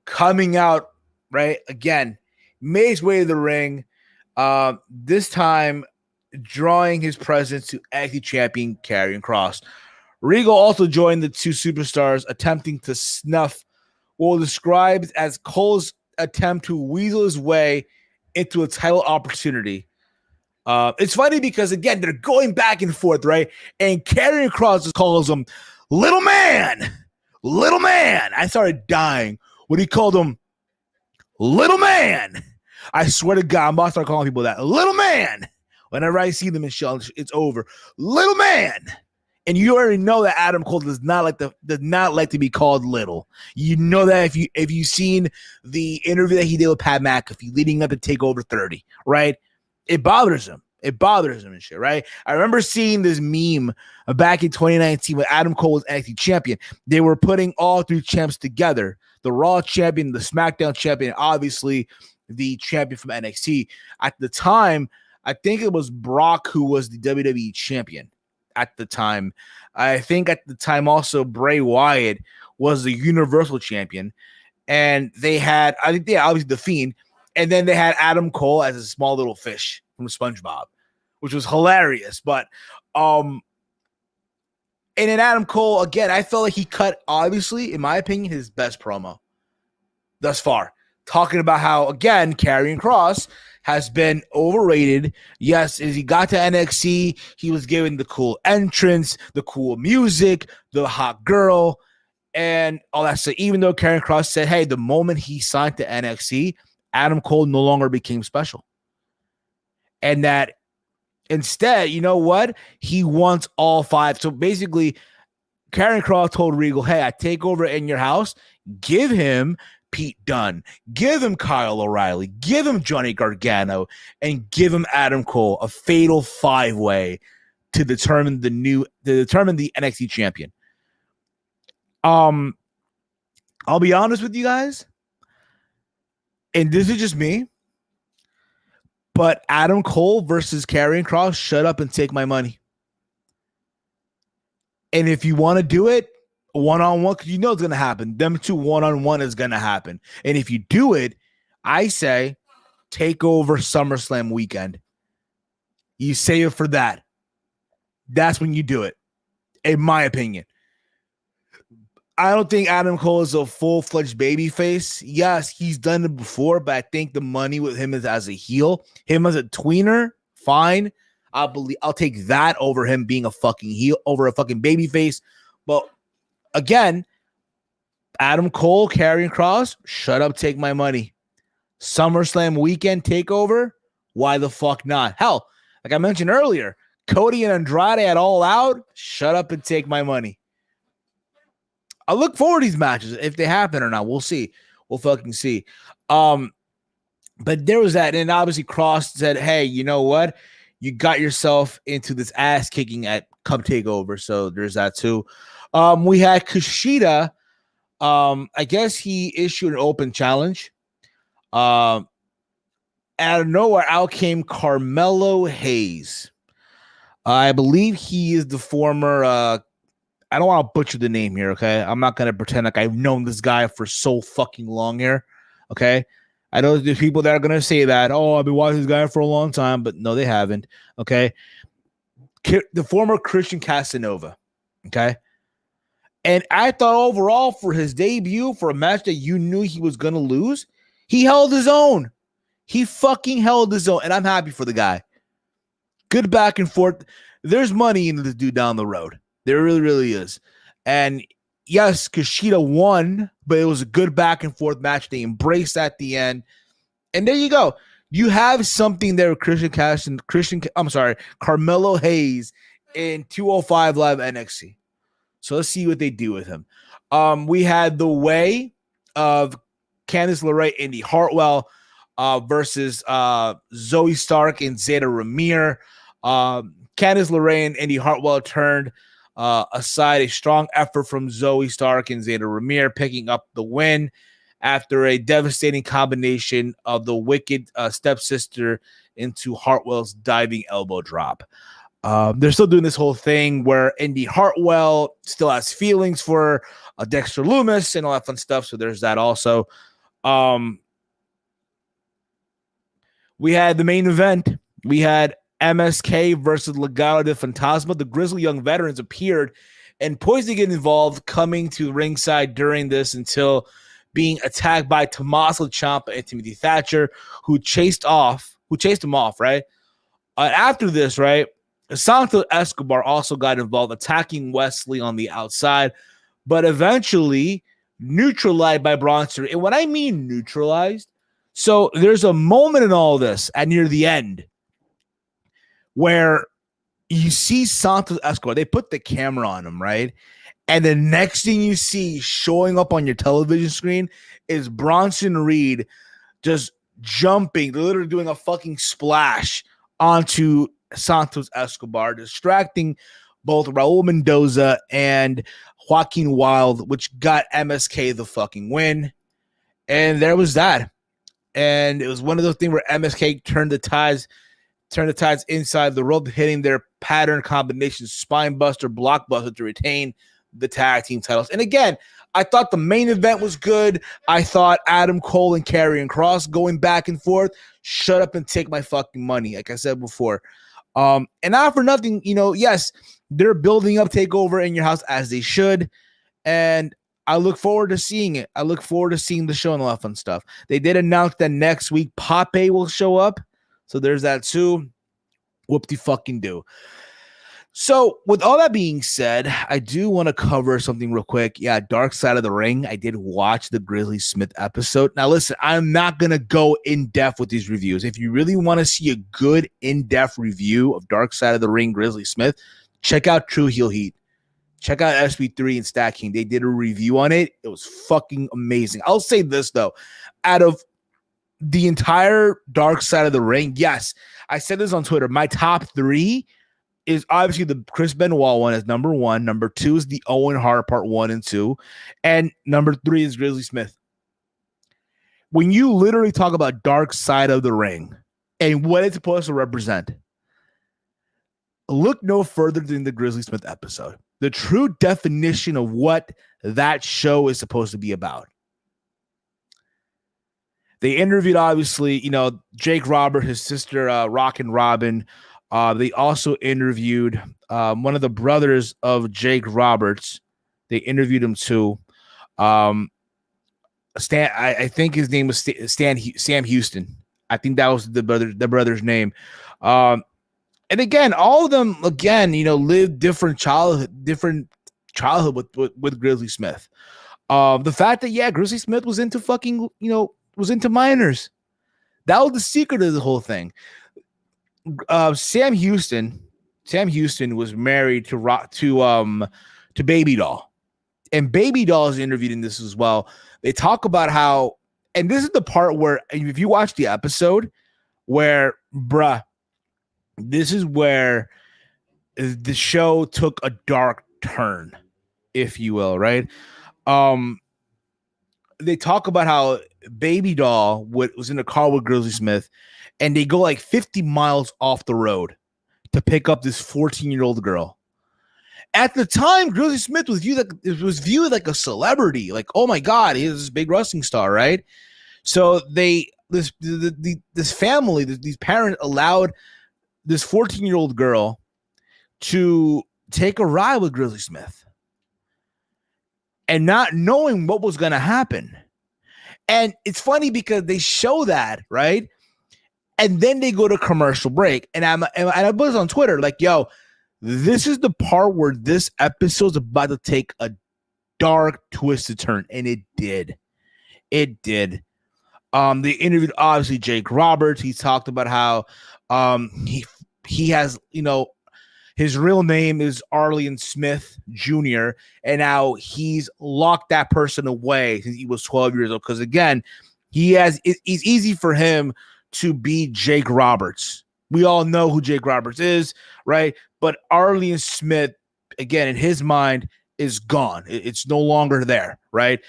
coming out, right? Again, made his way to the ring. This time drawing his presence to NXT champion Karrion Kross. Regal also joined the two superstars, attempting to snuff what was described as Cole's attempt to weasel his way into a title opportunity. It's funny because, again, they're going back and forth, right? And Karrion Kross just calls him little man. Little man. I started dying when he called him little man. I swear to God, I'm about to start calling people that. Little man. Whenever I see them in show, it's over. Little man. And you already know that Adam Cole does not like to be called little. You know that if you've seen the interview that he did with Pat McAfee leading up to TakeOver 30, right? It bothers him. It bothers him and shit, right? I remember seeing this meme back in 2019 when Adam Cole was NXT champion. They were putting all three champs together. The Raw champion, the SmackDown champion, obviously the champion from NXT. At the time, I think it was Brock who was the WWE champion at the time. I think at the time also Bray Wyatt was the Universal champion. And they had, I think they obviously The Fiend. And then they had Adam Cole as a small little fish from SpongeBob, which was hilarious. But and then Adam Cole, again, I felt like he cut, obviously, in my opinion, his best promo thus far. Talking about how, again, Karrion Kross has been overrated. Yes, as he got to NXT, he was given the cool entrance, the cool music, the hot girl, and all that stuff. Even though Karrion Kross said, hey, the moment he signed to NXT, Adam Cole no longer became special. And that instead, you know what? He wants all five. So basically, Karrion Kross told Regal, hey, I take over in your house. Give him Pete Dunne. Give him Kyle O'Reilly. Give him Johnny Gargano. And give him Adam Cole, a fatal five-way to determine the NXT champion. I'll be honest with you guys. And this is just me, but Adam Cole versus Karrion Kross, shut up and take my money. And if you want to do it one-on-one, because you know it's going to happen. Them two one-on-one is going to happen. And if you do it, I say take over SummerSlam weekend. You save it for that. That's when you do it, in my opinion. I don't think Adam Cole is a full-fledged babyface. Yes, he's done it before, but I think the money with him is as a heel. Him as a tweener, fine. I'll take that over him being a fucking heel, over a fucking babyface. But again, Adam Cole, Karrion Kross, shut up, take my money. SummerSlam weekend takeover, why the fuck not? Hell, like I mentioned earlier, Cody and Andrade at All Out, shut up and take my money. I look forward to these matches. If they happen or not, we'll see. We'll fucking see. But there was that. And obviously Kross said, hey, you know what? You got yourself into this ass kicking at Cup Takeover. So there's that too. We had Kushida. I guess he issued an open challenge. Out of nowhere, out came Carmelo Hayes. I believe he is the former I don't want to butcher the name here, okay? I'm not going to pretend like I've known this guy for so fucking long here, okay? I know there's people that are going to say that, oh, I've been watching this guy for a long time, but no, they haven't, okay? The former Christian Casanova, okay? And I thought overall for his debut, for a match that you knew he was going to lose, he held his own. He fucking held his own, and I'm happy for the guy. Good back and forth. There's money in this dude down the road. There really, really is. And yes, Kushida won, but it was a good back and forth match. They embraced at the end. And there you go. You have something there with Carmelo Hayes in 205 Live NXT. So let's see what they do with him. We had the way of Candice LeRae, Indy Hartwell versus Zoe Stark and Zeta Ramir. Candice LeRae and Indy Hartwell turned aside a strong effort from Zoe Stark and Zeta Ramir, picking up the win after a devastating combination of the wicked stepsister into Hartwell's diving elbow drop. They're still doing this whole thing where Indy Hartwell still has feelings for Dexter Lumis and all that fun stuff. So there's that also. We had the main event. We had MSK versus Legado del Fantasma. The Grizzly Young Veterans appeared and poised to get involved, coming to ringside during this until being attacked by Tommaso Ciampa and Timothy Thatcher, who chased him off, right? After this, right, Santos Escobar also got involved, attacking Wesley on the outside, but eventually neutralized by Bronson. And when I mean neutralized, so there's a moment in all this at near the end where you see Santos Escobar. They put the camera on him, right? And the next thing you see showing up on your television screen is Bronson Reed just jumping, literally doing a fucking splash onto Santos Escobar, distracting both Raul Mendoza and Joaquin Wilde, which got MSK the fucking win. And there was that. And it was one of those things where MSK turned the tides inside the rope, hitting their pattern combination spine buster, blockbuster to retain the tag team titles. And again, I thought the main event was good. I thought Adam Cole and Karrion Kross going back and forth. Shut up and take my fucking money, like I said before. And not for nothing, yes, they're building up TakeOver in Your House as they should. And I look forward to seeing it. I look forward to seeing the show and all that fun stuff. They did announce that next week Pape will show up. So there's that too. Whoop-de-fucking-do. So with all that being said, I do want to cover something real quick. Yeah, Dark Side of the Ring. I did watch the Grizzly Smith episode. Now listen, I'm not going to go in depth with these reviews. If you really want to see a good in-depth review of Dark Side of the Ring Grizzly Smith, check out True Heel Heat. Check out SB3 and Stat King. They did a review on it. It was fucking amazing. I'll say this though, out of the entire Dark Side of the Ring, yes, I said this on Twitter, my top 3 is obviously the Chris Benoit one is number 1. Number 2 is the Owen Hart part 1 and 2. And number 3 is Grizzly Smith. When you literally talk about Dark Side of the Ring and what it's supposed to represent, look no further than the Grizzly Smith episode. The true definition of what that show is supposed to be about. They interviewed, obviously, Jake Robert, his sister, Rockin' Robin. They also interviewed one of the brothers of Jake Roberts. They interviewed him too. Stan, I think his name was Sam Houston. I think that was the brother's name. And again, all of them, lived different childhood with Grizzly Smith. The fact that, Grizzly Smith was into fucking, was into minors. That was the secret of the whole thing. Sam Houston was married to Baby Doll, and Baby Doll is interviewed in this as well. They talk about how, and this is the part where, if you watch the episode, where this is where the show took a dark turn, if you will, right? They talk about how Baby Doll was in a car with Grizzly Smith, and they go like 50 miles off the road to pick up this 14-year-old girl. At the time, Grizzly Smith was viewed like a celebrity. Like, oh my God, he's this big wrestling star, right? So this family, these parents allowed this 14-year-old girl to take a ride with Grizzly Smith, and not knowing what was going to happen. And it's funny because they show that, right? And then they go to commercial break. And I was on Twitter like, yo, this is the part where this episode's about to take a dark, twisted turn. And it did. It did. They interviewed, obviously, Jake Roberts. He talked about how he has, his real name is Arlen Smith Jr., and now he's locked that person away since he was 12 years old. Because again, it's easy for him to be Jake Roberts. We all know who Jake Roberts is, right? But Arlen Smith, again, in his mind, is gone. It's no longer there, right?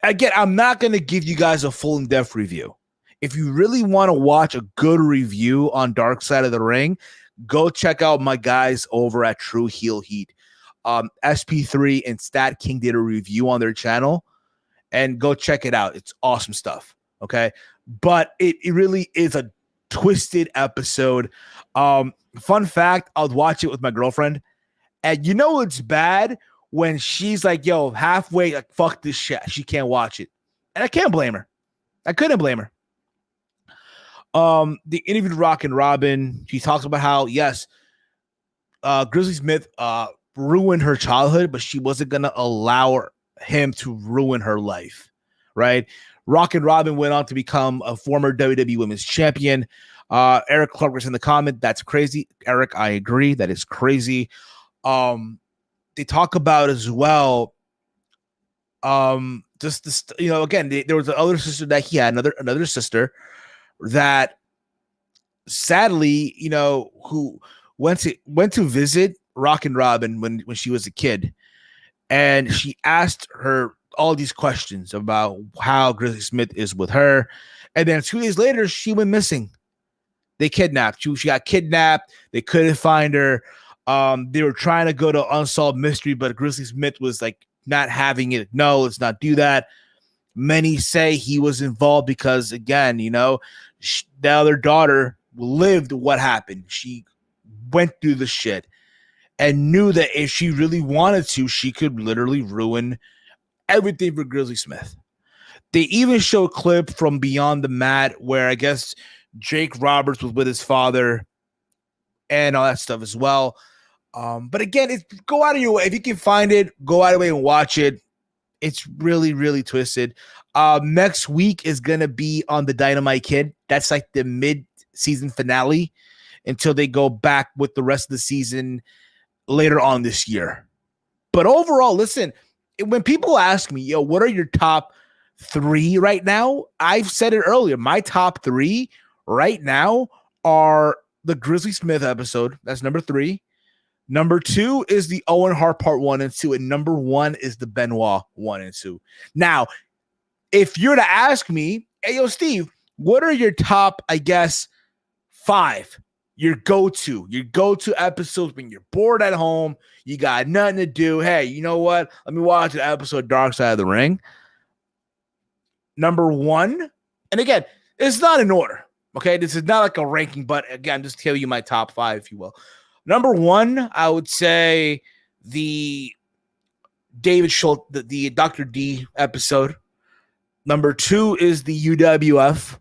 Again, I'm not going to give you guys a full in-depth review. If you really want to watch a good review on Dark Side of the Ring, go check out my guys over at True Heel Heat. SP3 and Stat King did a review on their channel, and go check it out. It's awesome stuff. Okay. But it really is a twisted episode. Fun fact, I'll watch it with my girlfriend. And you know it's bad when she's like, yo, halfway, like, fuck this shit. She can't watch it. And I can't blame her. I couldn't blame her. The interview with Rock and Robin, she talks about how, yes, Grizzly Smith ruined her childhood, but she wasn't going to allow him to ruin her life, right? Rock and Robin went on to become a former WWE Women's Champion. Eric Clark was in the comment. That's crazy. Eric, I agree. That is crazy. They talk about as well, just this, you know, again, there was another sister that he had, another sister that sadly, you know, who went to visit Rock and Robin when she was a kid, and she asked her all these questions about how Grizzly Smith is with her, and then 2 days later she went missing. They kidnapped. She got kidnapped. They couldn't find her. They were trying to go to Unsolved Mystery, but Grizzly Smith was like not having it. No, let's not do that. Many say he was involved because, again, you know, the other daughter lived what happened. She went through the shit and knew that if she really wanted to, she could literally ruin everything for Grizzly Smith. They even show a clip from Beyond the Mat where I guess Jake Roberts was with his father and all that stuff as well. But again, go out of your way. If you can find it, go out of your way and watch it. It's really, really twisted. Next week is going to be on the Dynamite Kid. That's like the mid-season finale until they go back with the rest of the season later on this year. But overall, listen, when people ask me, yo, what are your top 3 right now? I've said it earlier. My top 3 right now are the Grizzly Smith episode. That's number 3. Number 2 is the Owen Hart part 1 and 2. And number 1 is the Benoit 1 and 2. Now, if you're to ask me, hey, yo, Steve, what are your top, I guess, 5? Your go-to episodes when you're bored at home, you got nothing to do. Hey, you know what? Let me watch an episode of Dark Side of the Ring. Number 1, and again, it's not in order. Okay, this is not like a ranking, but again, just tell you my top 5, if you will. Number 1, I would say the David Schultz, the Dr. D episode. Number 2 is the UWF,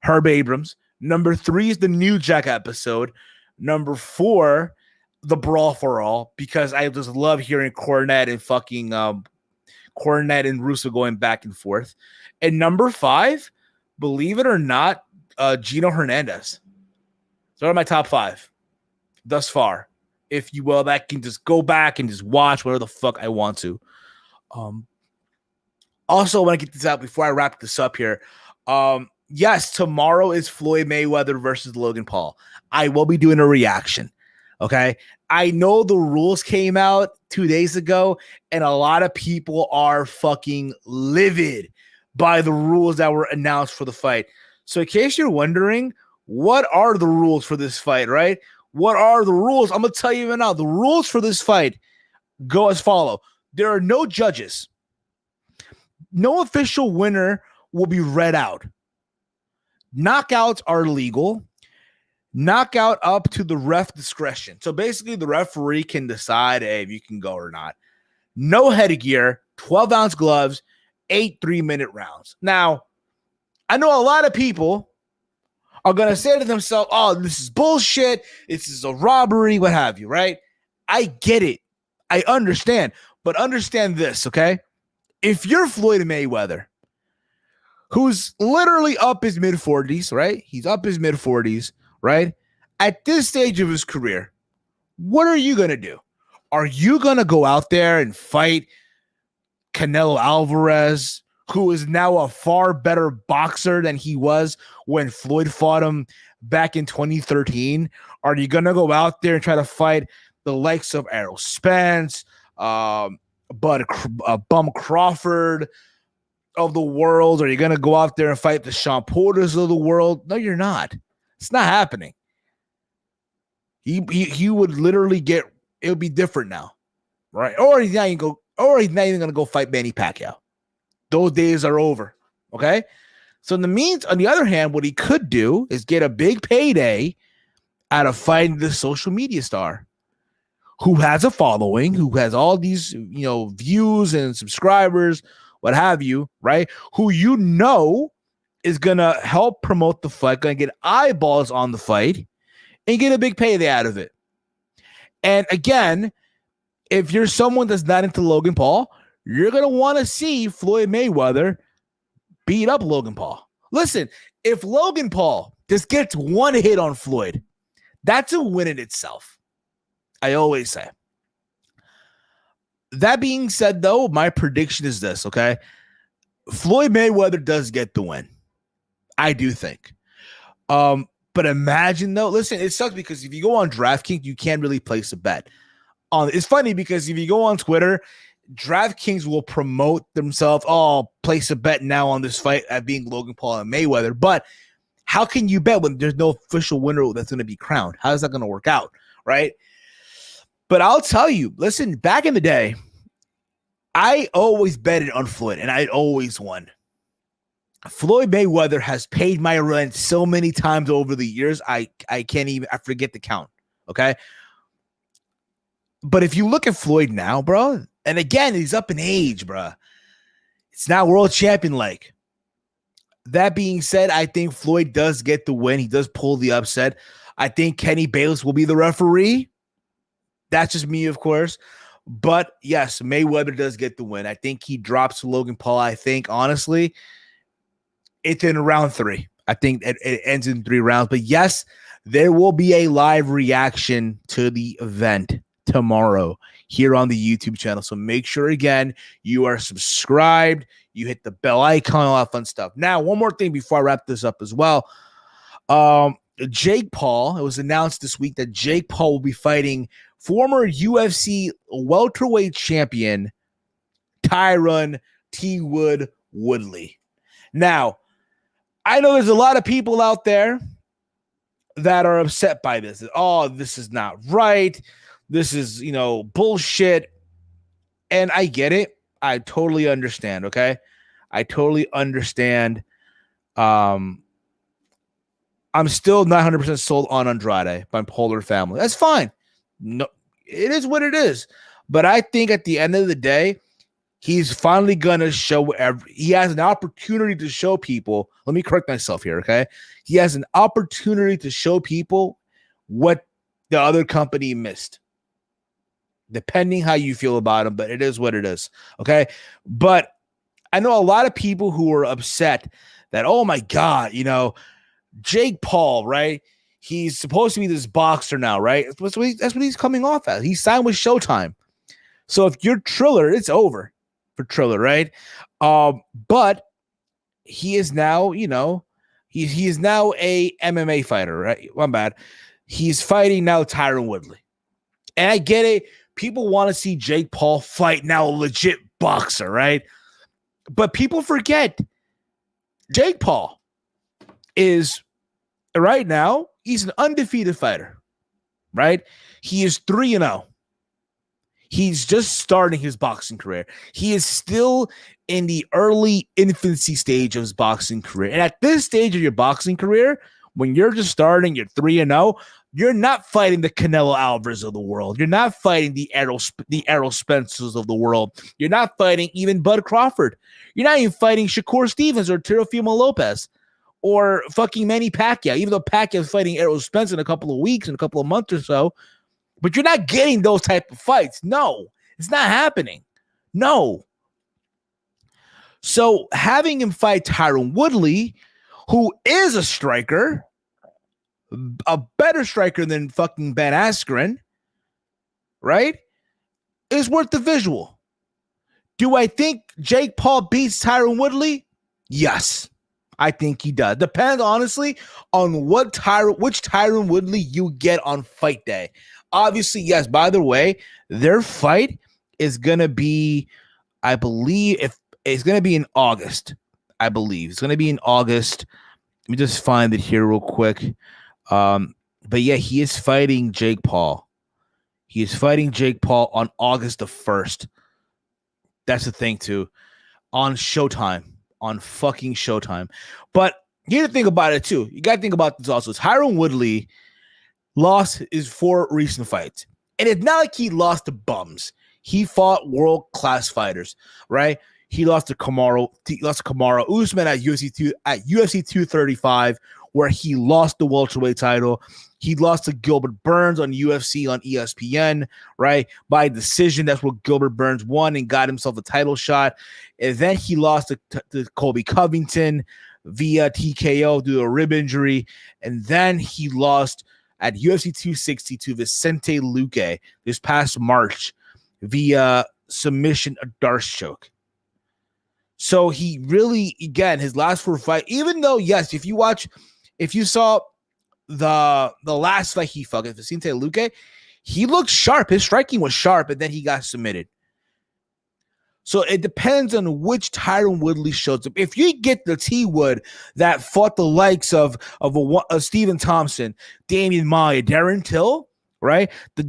Herb Abrams. Number 3 is the New Jack episode. Number 4, the Brawl for All, because I just love hearing Cornette and fucking Cornette and Russo going back and forth. And number 5, believe it or not, Gino Hernandez. So those are my top 5 thus far, if you will. That can just go back and just watch whatever the fuck I want to. Also, I want to get this out before I wrap this up here. Yes, tomorrow is Floyd Mayweather versus Logan Paul. I will be doing a reaction. Okay. I know the rules came out 2 days ago, and a lot of people are fucking livid by the rules that were announced for the fight. So in case you're wondering, what are the rules for this fight, right? What are the rules? I'm going to tell you right now. The rules for this fight go as follow. There are no judges. No official winner will be read out. Knockouts are legal. Knockout up to the ref discretion. So basically, the referee can decide if you can go or not. No headgear, 12-ounce gloves, 8 3-minute rounds. Now, I know a lot of people are going to say to themselves, oh, this is bullshit. This is a robbery, what have you, right? I get it. I understand. But understand this, okay? If you're Floyd Mayweather, who's literally up his mid-40s, right? He's up his mid-40s, right? At this stage of his career, what are you going to do? Are you going to go out there and fight Canelo Alvarez, who is now a far better boxer than he was when Floyd fought him back in 2013? Are you going to go out there and try to fight the likes of Errol Spence, Bum Crawford, of the world, or you're going to go out there and fight the Sean Porters of the world. No, you're not. It's not happening. He would literally get, it would be different now, right? Or he's not even going to go fight Manny Pacquiao. Those days are over, okay? So on the other hand, what he could do is get a big payday out of fighting this social media star who has a following, who has all these, views and subscribers, what have you, right? Who is going to help promote the fight, going to get eyeballs on the fight, and get a big payday out of it. And again, if you're someone that's not into Logan Paul, you're going to want to see Floyd Mayweather beat up Logan Paul. Listen, if Logan Paul just gets one hit on Floyd, that's a win in itself. I always say. That being said, though, my prediction is this, okay? Floyd Mayweather does get the win. I do think. But imagine, though, listen, it sucks because if you go on DraftKings, you can't really place a bet. It's funny because if you go on Twitter, DraftKings will promote themselves, place a bet now on this fight at being Logan Paul and Mayweather. But how can you bet when there's no official winner that's going to be crowned? How is that going to work out, right? But I'll tell you, listen, back in the day, I always betted on Floyd, and I always won. Floyd Mayweather has paid my rent so many times over the years, I forget the count, okay? But if you look at Floyd now, bro, and again, he's up in age, bro. It's not world champion like. That being said, I think Floyd does get the win. He does pull the upset. I think Kenny Bayless will be the referee. That's just me, of course. But yes, Mayweather does get the win. I think he drops Logan Paul. I think, honestly, it's in round 3. I think it ends in 3 rounds. But yes, there will be a live reaction to the event tomorrow here on the YouTube channel. So make sure, again, you are subscribed. You hit the bell icon, all that fun stuff. Now, one more thing before I wrap this up as well. Jake Paul, it was announced this week that Jake Paul will be fighting former UFC welterweight champion Tyron T. Woodley. Now, I know there's a lot of people out there that are upset by this. This is not right. This is, bullshit. And I get it. I totally understand, okay? I totally understand. I'm still not 100% sold on Andrade by Polar Family. That's fine. No, it is what it is. But I think at the end of the day, he's finally going to show he has an opportunity to show people. Let me correct myself here, okay? He has an opportunity to show people what the other company missed. Depending how you feel about him, but it is what it is, okay? But I know a lot of people who are upset that, oh my God, Jake Paul, right? He's supposed to be this boxer now, right? That's what he's coming off as. He signed with Showtime. So if you're Triller, it's over for Triller, right? But he is now, he is now a MMA fighter, right? My bad. He's fighting now Tyron Woodley. And I get it. People want to see Jake Paul fight now a legit boxer, right? But people forget Jake Paul is right now, he's an undefeated fighter, right? He is 3-0. He's just starting his boxing career. He is still in the early infancy stage of his boxing career. And at this stage of your boxing career, when you're just starting, you're 3-0, you're not fighting the Canelo Alvarez of the world. You're not fighting the Errol Spencers of the world. You're not fighting even Bud Crawford. You're not even fighting Shakur Stevens or Teofimo Lopez or fucking Manny Pacquiao, even though Pacquiao's fighting Errol Spence in a couple of weeks, in a couple of months or so. But you're not getting those type of fights. No, it's not happening. No. So having him fight Tyron Woodley, who is a striker, a better striker than fucking Ben Askren, right, is worth the visual. Do I think Jake Paul beats Tyron Woodley? Yes, I think he does. Depends, honestly, on which Tyron Woodley you get on fight day. Obviously, yes, by the way, their fight is going to be, I believe, It's going to be in August, I believe. It's going to be in August. Let me just find it here real quick. But yeah, he is fighting Jake Paul. He is fighting Jake Paul on August the 1st. That's the thing, too. On Showtime. On fucking Showtime. But you have to think about it, too. You got to think about this also. Tyron Woodley lost his 4 recent fights. And it's not like he lost to bums. He fought world-class fighters, right? He lost to Kamaru Usman at UFC 235, where he lost the welterweight title. He lost to Gilbert Burns on UFC on ESPN, right? By decision. That's where Gilbert Burns won and got himself a title shot. And then he lost to Colby Covington via TKO due to a rib injury. And then he lost at UFC 260 to Vicente Luque this past March via submission, a Darce choke. So he really, again, his last 4 fights, even though, yes, if you saw the last fight he fought against Vicente Luque, he looked sharp. His striking was sharp, and then he got submitted. So it depends on which Tyron Woodley shows up. If you get the T-Wood that fought the likes of Stephen Thompson, Damian Maia, Darren Till, right? The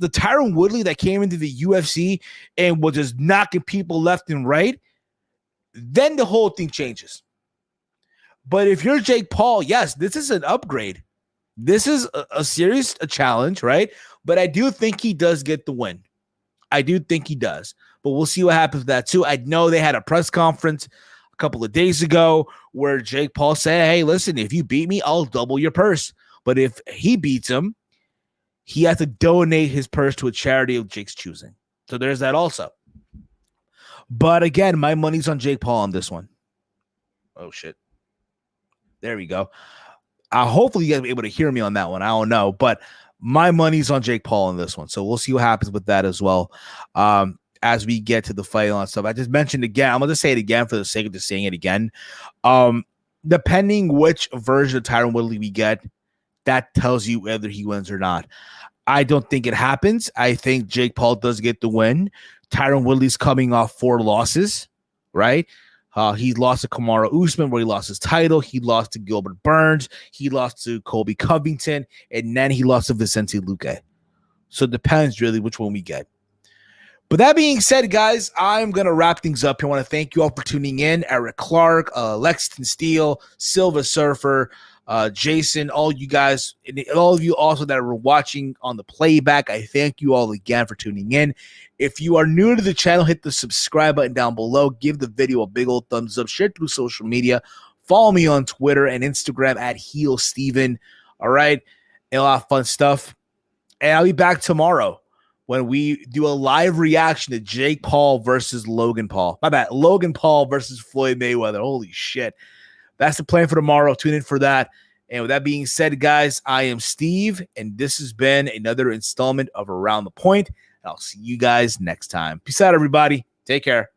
Tyron Woodley that came into the UFC and was just knocking people left and right, then the whole thing changes. But if you're Jake Paul, yes, this is an upgrade. This is a serious challenge, right? But I do think he does get the win. I do think he does. But we'll see what happens with that too. I know they had a press conference a couple of days ago where Jake Paul said, hey, listen, if you beat me, I'll double your purse. But if he beats him, he has to donate his purse to a charity of Jake's choosing. So there's that also. But again, my money's on Jake Paul on this one. Oh, shit. There we go. Hopefully you guys will be able to hear me on that one. I don't know. But my money's on Jake Paul on this one. So we'll see what happens with that as well as we get to the fight and stuff. I just mentioned again, I'm going to say it again for the sake of just saying it again. Depending which version of Tyron Woodley we get, that tells you whether he wins or not. I don't think it happens. I think Jake Paul does get the win. Tyron Woodley's coming off 4 losses, right? He lost to Kamaru Usman where he lost his title. He lost to Gilbert Burns. He lost to Colby Covington. And then he lost to Vicente Luque. So it depends really which one we get. But that being said, guys, I'm going to wrap things up here. I want to thank you all for tuning in. Eric Clark, Lexington Steele, Silva Surfer, Jason, all you guys, and all of you also that are watching on the playback, I thank you all again for tuning in. If you are new to the channel, hit the subscribe button down below. Give the video a big old thumbs up. Share it through social media. Follow me on Twitter and Instagram at HeelSteven. All right? A lot of fun stuff. And I'll be back tomorrow when we do a live reaction to Jake Paul versus Logan Paul. My bad. Logan Paul versus Floyd Mayweather. Holy shit. That's the plan for tomorrow. Tune in for that. And with that being said, guys, I am Steve, and this has been another installment of Around the Point. I'll see you guys next time. Peace out, everybody. Take care.